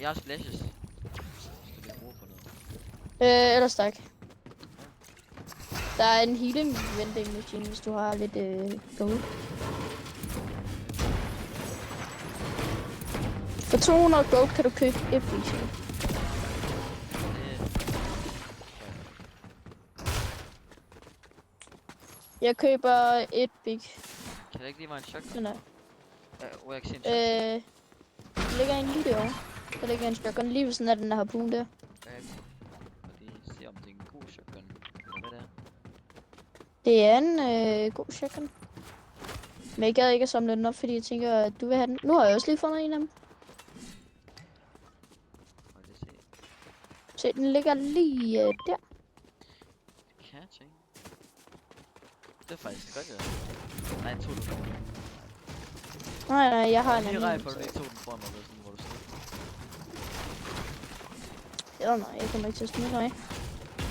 Jeg har splashes. Skal vi bruge for noget? Ellers tak. Der er en healing vending machine, hvis du har lidt gold. For 200 gold kan du købe et vision. Jeg køber et big. Kan det ikke lige være en shotgun? Nej. Hvor jeg kan se en shotgun? Der ligger en lige derovre. Der ligger en shotgun lige ved sådan af den der harpun der. Og lige se om det er en god shotgun. Eller hvad det er. Det er en god shotgun. Men jeg gad ikke at samle den op, fordi jeg tænker, at du vil have den. Nu har jeg også lige fundet en af dem. Må jeg lige se. Se, den ligger lige der. Det kan jeg tænke. Det er faktisk godt, ja. Nej, tog du den. Nej, jeg har en Lige anden. rej, for du lige tog den foran mig, sådan, hvor du stod. Eller nej, jeg kommer ikke til at smide dig.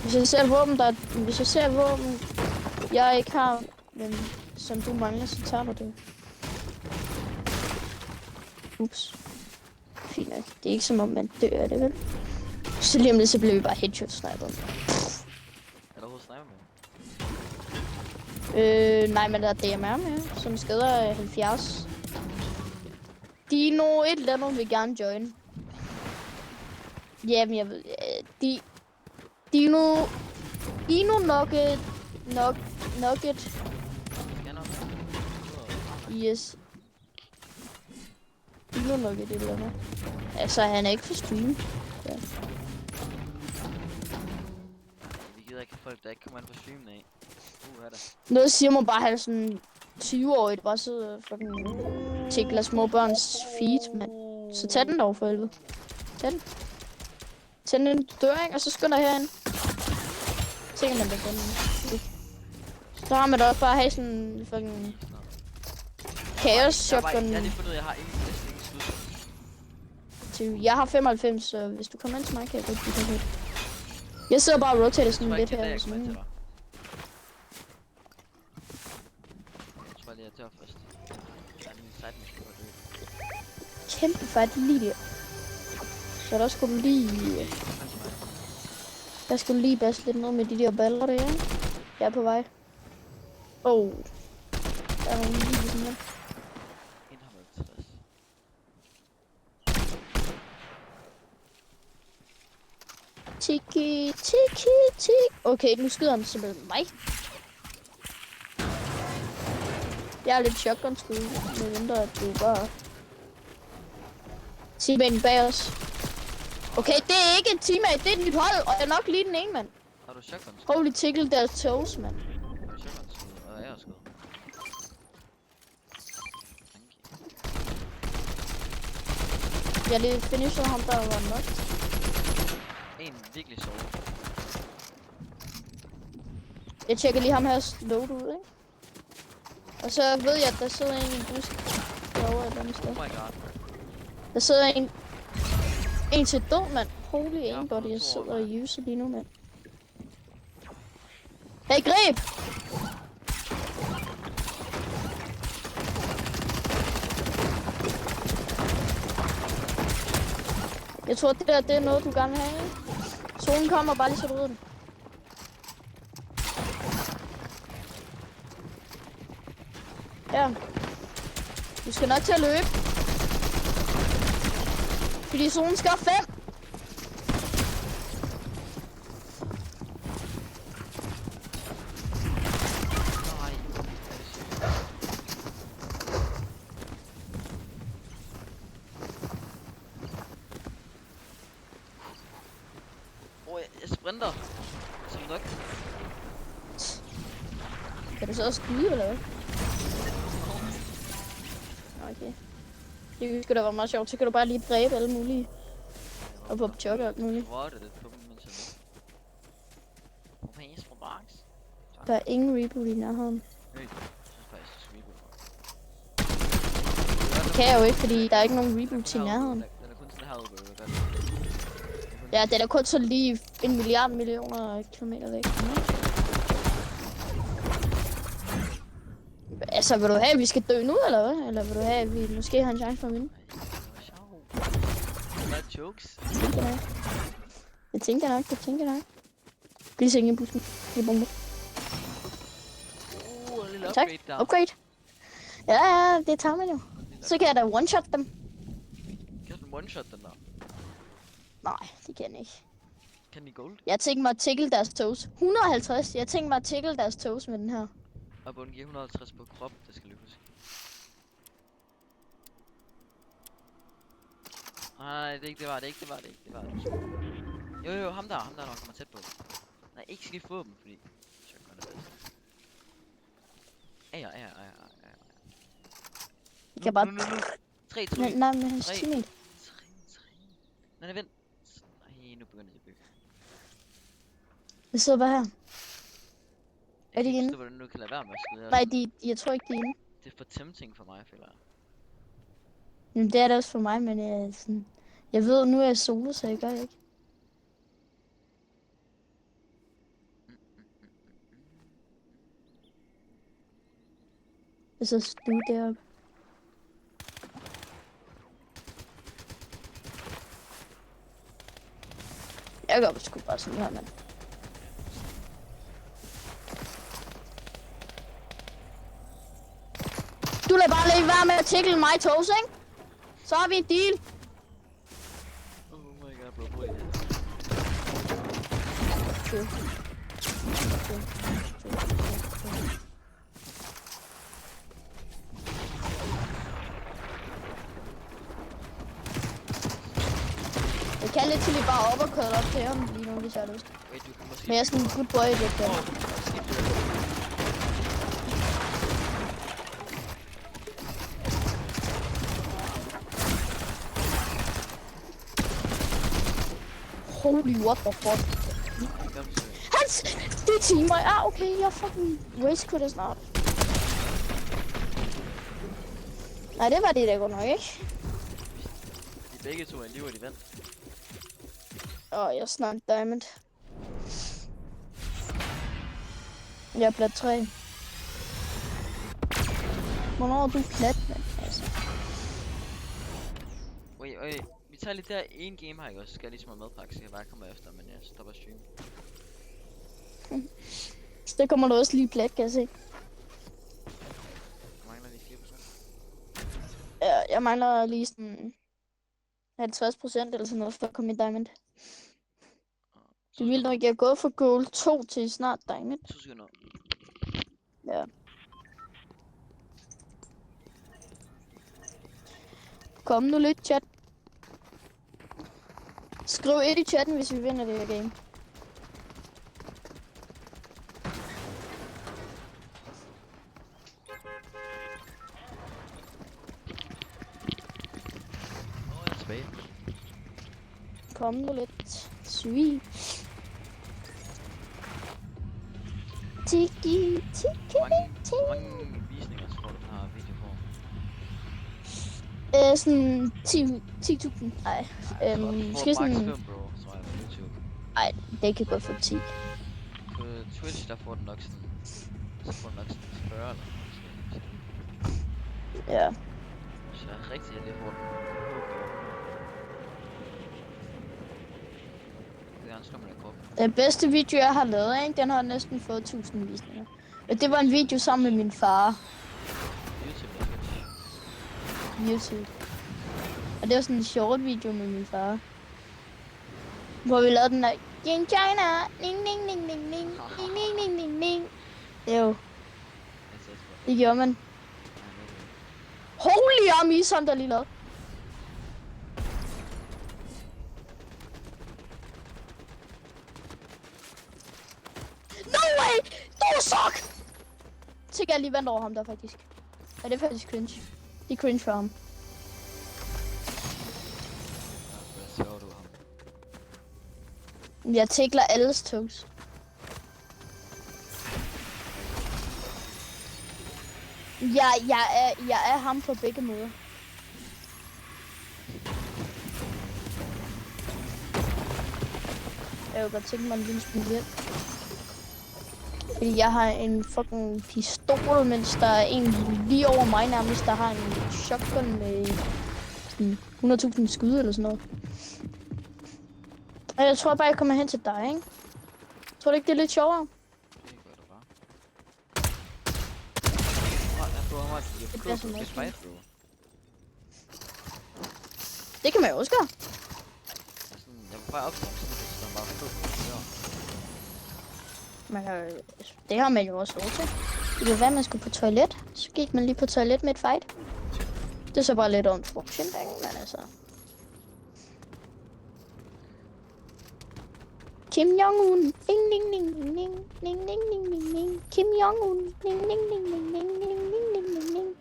Hvis jeg ser våben, jeg ikke har, men som du mangler, så tager du det. Ups. Fint nok. Det er ikke som om man dør af det, vel? Så lige om lidt, så bliver vi bare headshot sniper. Er der overhovedet sniper med? Nej, men der er DMR med, som skader 70. Dino et eller andet vil gerne join. Jamen, jeg ved... Dino Nugget... Nugget... Skal nok. Yes. Dino Nugget et eller andet. Altså, han er ikke for stream. Ja. Vi gider ikke folk, der ikke kommer ind på streamen af. Er der. Noget siger mig bare, at han er sådan 20-årig, der bare sidder og fucking tikler små børns feet, mand. Så tag den dog for helvede. Tag den. Tænd en dør, ikke? Og så skynder herhen. Tænker man, der kan den. Så har man da også bare have sådan en fucking chaos shotgun. Jeg har lige fundet ud af, jeg har ingen skud. Jeg har 95, så hvis du kommer ind til mig, kan jeg godt give dig lidt. Jeg sidder bare og rotater sådan lidt her. Jeg Sådan. tror lige, jeg dør først. Der er min side mission på det. Kæmpe fight lige der. Så der skulle lige... Der skulle lige basse lidt noget med de der baller der, ikke? Jeg er på vej. Oh. Der er nogle lige sådan her. 160. Tiki. Okay, nu skyder han simpelthen mig. Jeg er lidt shotgun-skud, med mindre at du bare... Teammaten bag os. Okay, det er ikke en teammate, det er dit hold, og jeg er nok lige den ene, mand. Har du shotgun? Holy tickle deres toes, mand. Har du shotgun? Og jeg har skud. Jeg lige finished ham, der var nok. En virkelig sovet. Jeg tjekker lige ham her slået ud, ikke? Og så ved jeg, at der sidder en i en busk derovre et eller andet sted. Oh my god. Der sidder en til død, mand. Holy aimbody, jeg sidder og user lige nu, mand. Hey, greb! Jeg tror, det er noget, du gerne vil have, ikke? Solen kommer, bare lige så du ved den. Ja. Du skal nok til at løbe. Fordi zonen skal 5. Jeg sprinter. Som nok. Kan du så også skyde, eller hvad? Okay. Det skulle da være meget sjovt. Så kan du bare lige dræbe alle mulige. Og på chok og alt muligt. Hvor er det lidt på dem, mens jeg løber? Pæs fra box. Der er ingen reboot i nærheden. Jeg synes faktisk, det skal reboot. Det kan jeg jo ikke, fordi der er ikke nogen reboot i nærheden. Den er kun sådan herude, hvor jeg gør det. Ja, den er kun så lige 1 milliard millioner kilometer væk. Altså, vil du have, at vi skal dø nu, eller hvad? Eller vil du have, at vi måske har en chance for at vinde? Jokes. Det tænker jeg nok. Lige se ind i bussen. Lige bombe. Lille Tak. upgrade der. Upgrade. Ja, det tager man jo. Så kan jeg da one-shot dem. Kan du one-shot den der? Nej, det kan jeg ikke. Kan de gold? Jeg tænker mig at tickle deres toes. 150. Jeg tænker mig at tickle deres toes med den her. Og bunden giver 150 på krop, det skal du huske. Nej, det var det. Jo, ham der nok kommer tæt på. Nej, ikke skift våben, fordi... Så gør det bedst. Ja. Jeg kan bare... Nu. 3, 2, Nej, men hans 3. teammate. Nej, vent. Nej, nu begynder de at bygge. Jeg sidder bare her. Er de ikke inde? forstå, hvordan du kan lade være med at skyde. Nej, jeg tror ikke, de er inde. Det er for tempting for mig, føler jeg. Jamen, det er det også for mig, men jeg ved, nu er jeg solo, så jeg gør det ikke. Så stod deroppe. Jeg gør sgu bare sådan her, mand. Du lader bare lige være med at tickle mig toes, ikke? Så har vi en deal. Oh my god, bro, boy. Jeg kan lidt til lige bare op og køre op til ham lige nu, hvis jeg har lyst. Wait, du kan måske... Men jeg er sådan en good boy, det der. Holy what the fuck. Hans! Det timer. Ja, okay, jeg fucking race quit snart. Nej, det var det der godt nok ikke. De begge to er liv, og de vandt. Jeg er snart diamond. Jeg er plat 3. Hvornår er du plat, mand? Altså. Wait, vi tager lige der en game her, ikke også? Skal jeg ligesom have madpakke, så jeg bare kommer efter, men jeg stopper stream. Så det kommer du også lige plat, kan jeg se. Jeg mangler lige 4%. Ja, jeg mangler lige sådan 50% eller sådan noget for at komme i diamond. Det vil nok, jeg er gået fra gold 2 til snart diamond. 2 sekunder. Ja. Kom nu lidt, chat. Skriv 1 i chatten, hvis vi vinder det her game. Jeg er tilbage. Kom nu lidt. Sweet. Tiki, tiki, Hvor mange visninger tror du, den her video får? Sådan 10.000. Nej. Skal sådan... 5, bro, tror jeg, på YouTube. Ej, det kan godt få 10. På Twitch, der får den nok sådan... Så får den nok sådan 40 eller noget. Ja. Så jeg er rigtig heldig for den. Han slår mig da krop. Den bedste video, jeg har lavet, ikke? Den har næsten fået 1000 visninger. Og det var en video sammen med min far. YouTube eller Twitch? YouTube. Og det var sådan en short video med min far. Hvor vi lavede den der... King China! Ning, ning, ning, ning, ning. Ning, ning, ning, ning, ning. Jo, det gjorde man. Holy army, som der lige lavede. No way! Du suck! Så jeg lige vandt over ham der faktisk. Ja, det er faktisk cringe. Det er cringe for ham. Hvad så du ham? Jeg tickler alles toes. Jeg er ham på begge måder. Jeg vil godt tænke mig en lille smule hjælp. Fordi jeg har en fucking pistol, mens der er en lige over mig nærmest, der har en shotgun med sådan 100.000 skud eller sådan noget. Og jeg tror bare, jeg kommer hen til dig, ikke? Tror du ikke, det er lidt sjovere? Det gør du bare. Jeg tror, jeg Det må bliver sådan get noget fight, bro. Det kan man jo også gøre. Jeg var bare optaget, så den bare stod på Man kan, det har man jo også lov til. Det kan være, man skulle på toilet. Så gik man lige på toilet med et fight. Det er så bare lidt unfortunate, men altså. Kim Jong-un. Ding, ding, ding, ding, ding, ding, ding, ding, ding, ding. Kim Jong-un. Ding, ding, ding, ding, ding, ding, ding, ding, ding, ding.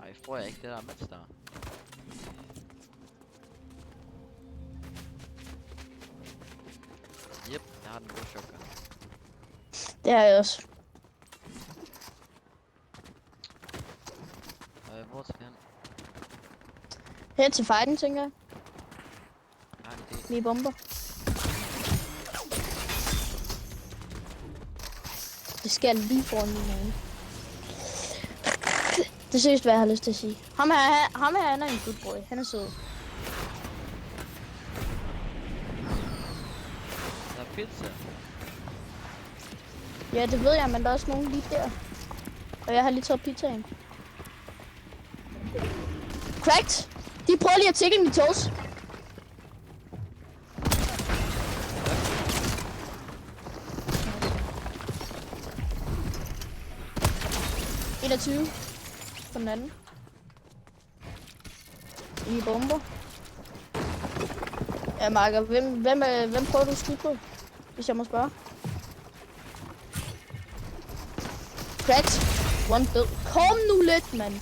Ej, får jeg ikke det der match der? Yep, jeg har den gode shotgun. Det har jeg også. Hvor skal han? Hen til fighten, tænker jeg. Jeg har en idé. Vi bomber. Det skal lige foran min øjne. Det er seriøst, hvad jeg har lyst til at sige. Ham her, han er en good boy. Han er sød. Der er pizza. Ja, det ved jeg, men der er også nogen lige der. Og jeg har lige taget pizzaen. Cracked! De prøver lige at tikke min toes. En af 20. På den anden. I bomber. Ja, Marker, hvem prøver du at skyde på? Hvis jeg må spørge. Cracked. One død. Kom nu lidt, mand.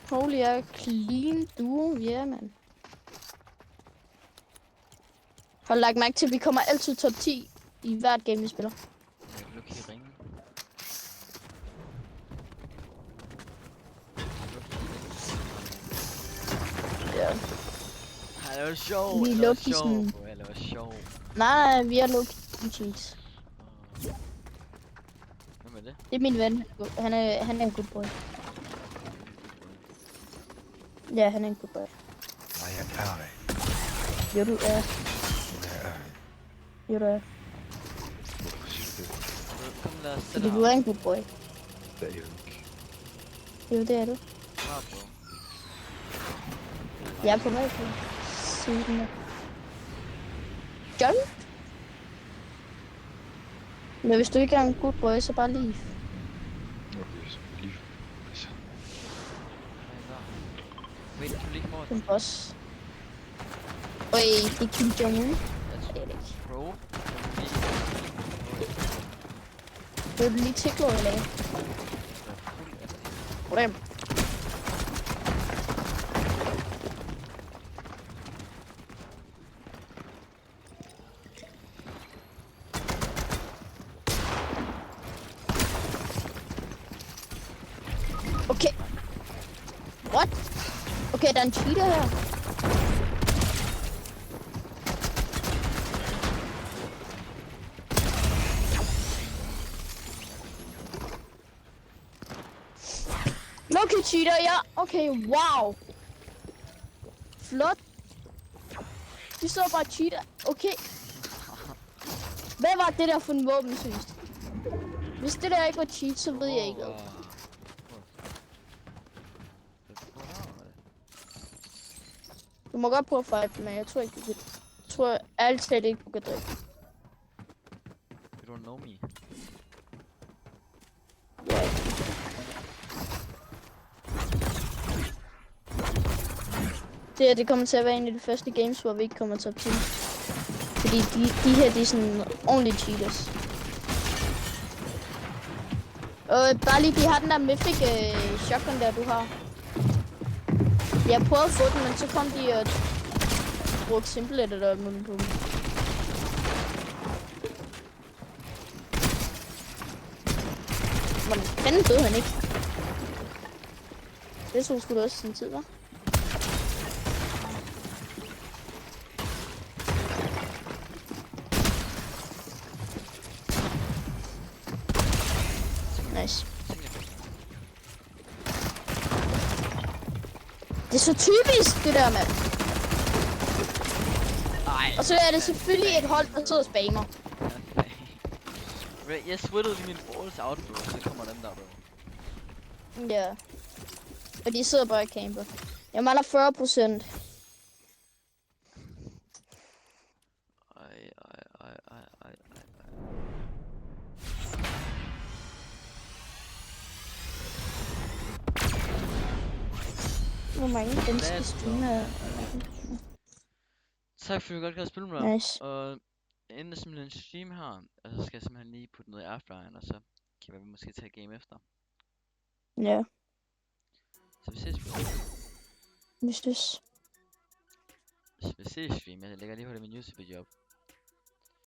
Holy, jeg er clean duo. Ja, yeah, mand. Har lagt mærke til, at vi kommer altid top 10 i hvert game, vi spiller. Jeg kan lukke i ringen. Ja. Ej, det var sjov. Vi er Det var lucky sjov. sådan- Det var sjov. Nej, vi er low cheats. Hvem er det? Det er min ven. Han er en good boy. Ja, han er en good boy. Nej, jeg er ej. Jo, du er. Jo, du er. Hvorfor siger du det? Kom, lad os Fordi sætte du er en good boy. Det er jeg ikke. Jo, det er du. Klar på. Jeg er på vej på siden. John? Men hvis du ikke er en good boy, så bare lige. Okay, så lige. Altså, Wait, kan du lige komme over? Den boss. Øj, det er Kim Jong-un. Let's Det er det ikke. pro. Vil du lige tickle eller hvad? Hvordan? Okay. What? Okay, der er en cheater her. Okay, cheater, ja. Okay, wow. Flot. De så bare cheater. Okay. Hvad var det der for en våben, synes du? Hvis det der ikke var cheat, så ved jeg ikke hvad. Du må godt prøve at fight, men jeg tror ikke, du kan. Jeg tror ærligt talt ikke, du kan drikke. You don't know me. Ja. Det her, det kommer til at være en af de første games, hvor vi ikke kommer top 10. Fordi de her, de er sådan ordentlige cheaters. Og bare lige, de har den der mythic shotgun der, du har. Jeg prøvede at få den, men så kom de og brugte simple eller noget på dem. Hvordan fanden døde han ikke? Det tog sgu da også sin tid, hva'? Det er så typisk, det der, mand. Ej. Og så er det selvfølgelig et hold, der sidder og spammer. Jeg sweatede lige min balls out, bro. Så kommer den der, bro. Ja. Og de sidder bare i camper. Jeg mangler 40%. Ej. Hvor mange danske streamere. Tak fordi du godt kan spille med dig. Nice. Og inden jeg simpelthen stream her, og så skal jeg simpelthen lige putte noget i airfryeren, og så kan vi måske tage game efter. Ja, Så vi ses, bro. vi ses. Vi ses stream. Jeg lægger lige hurtigt min YouTube video op.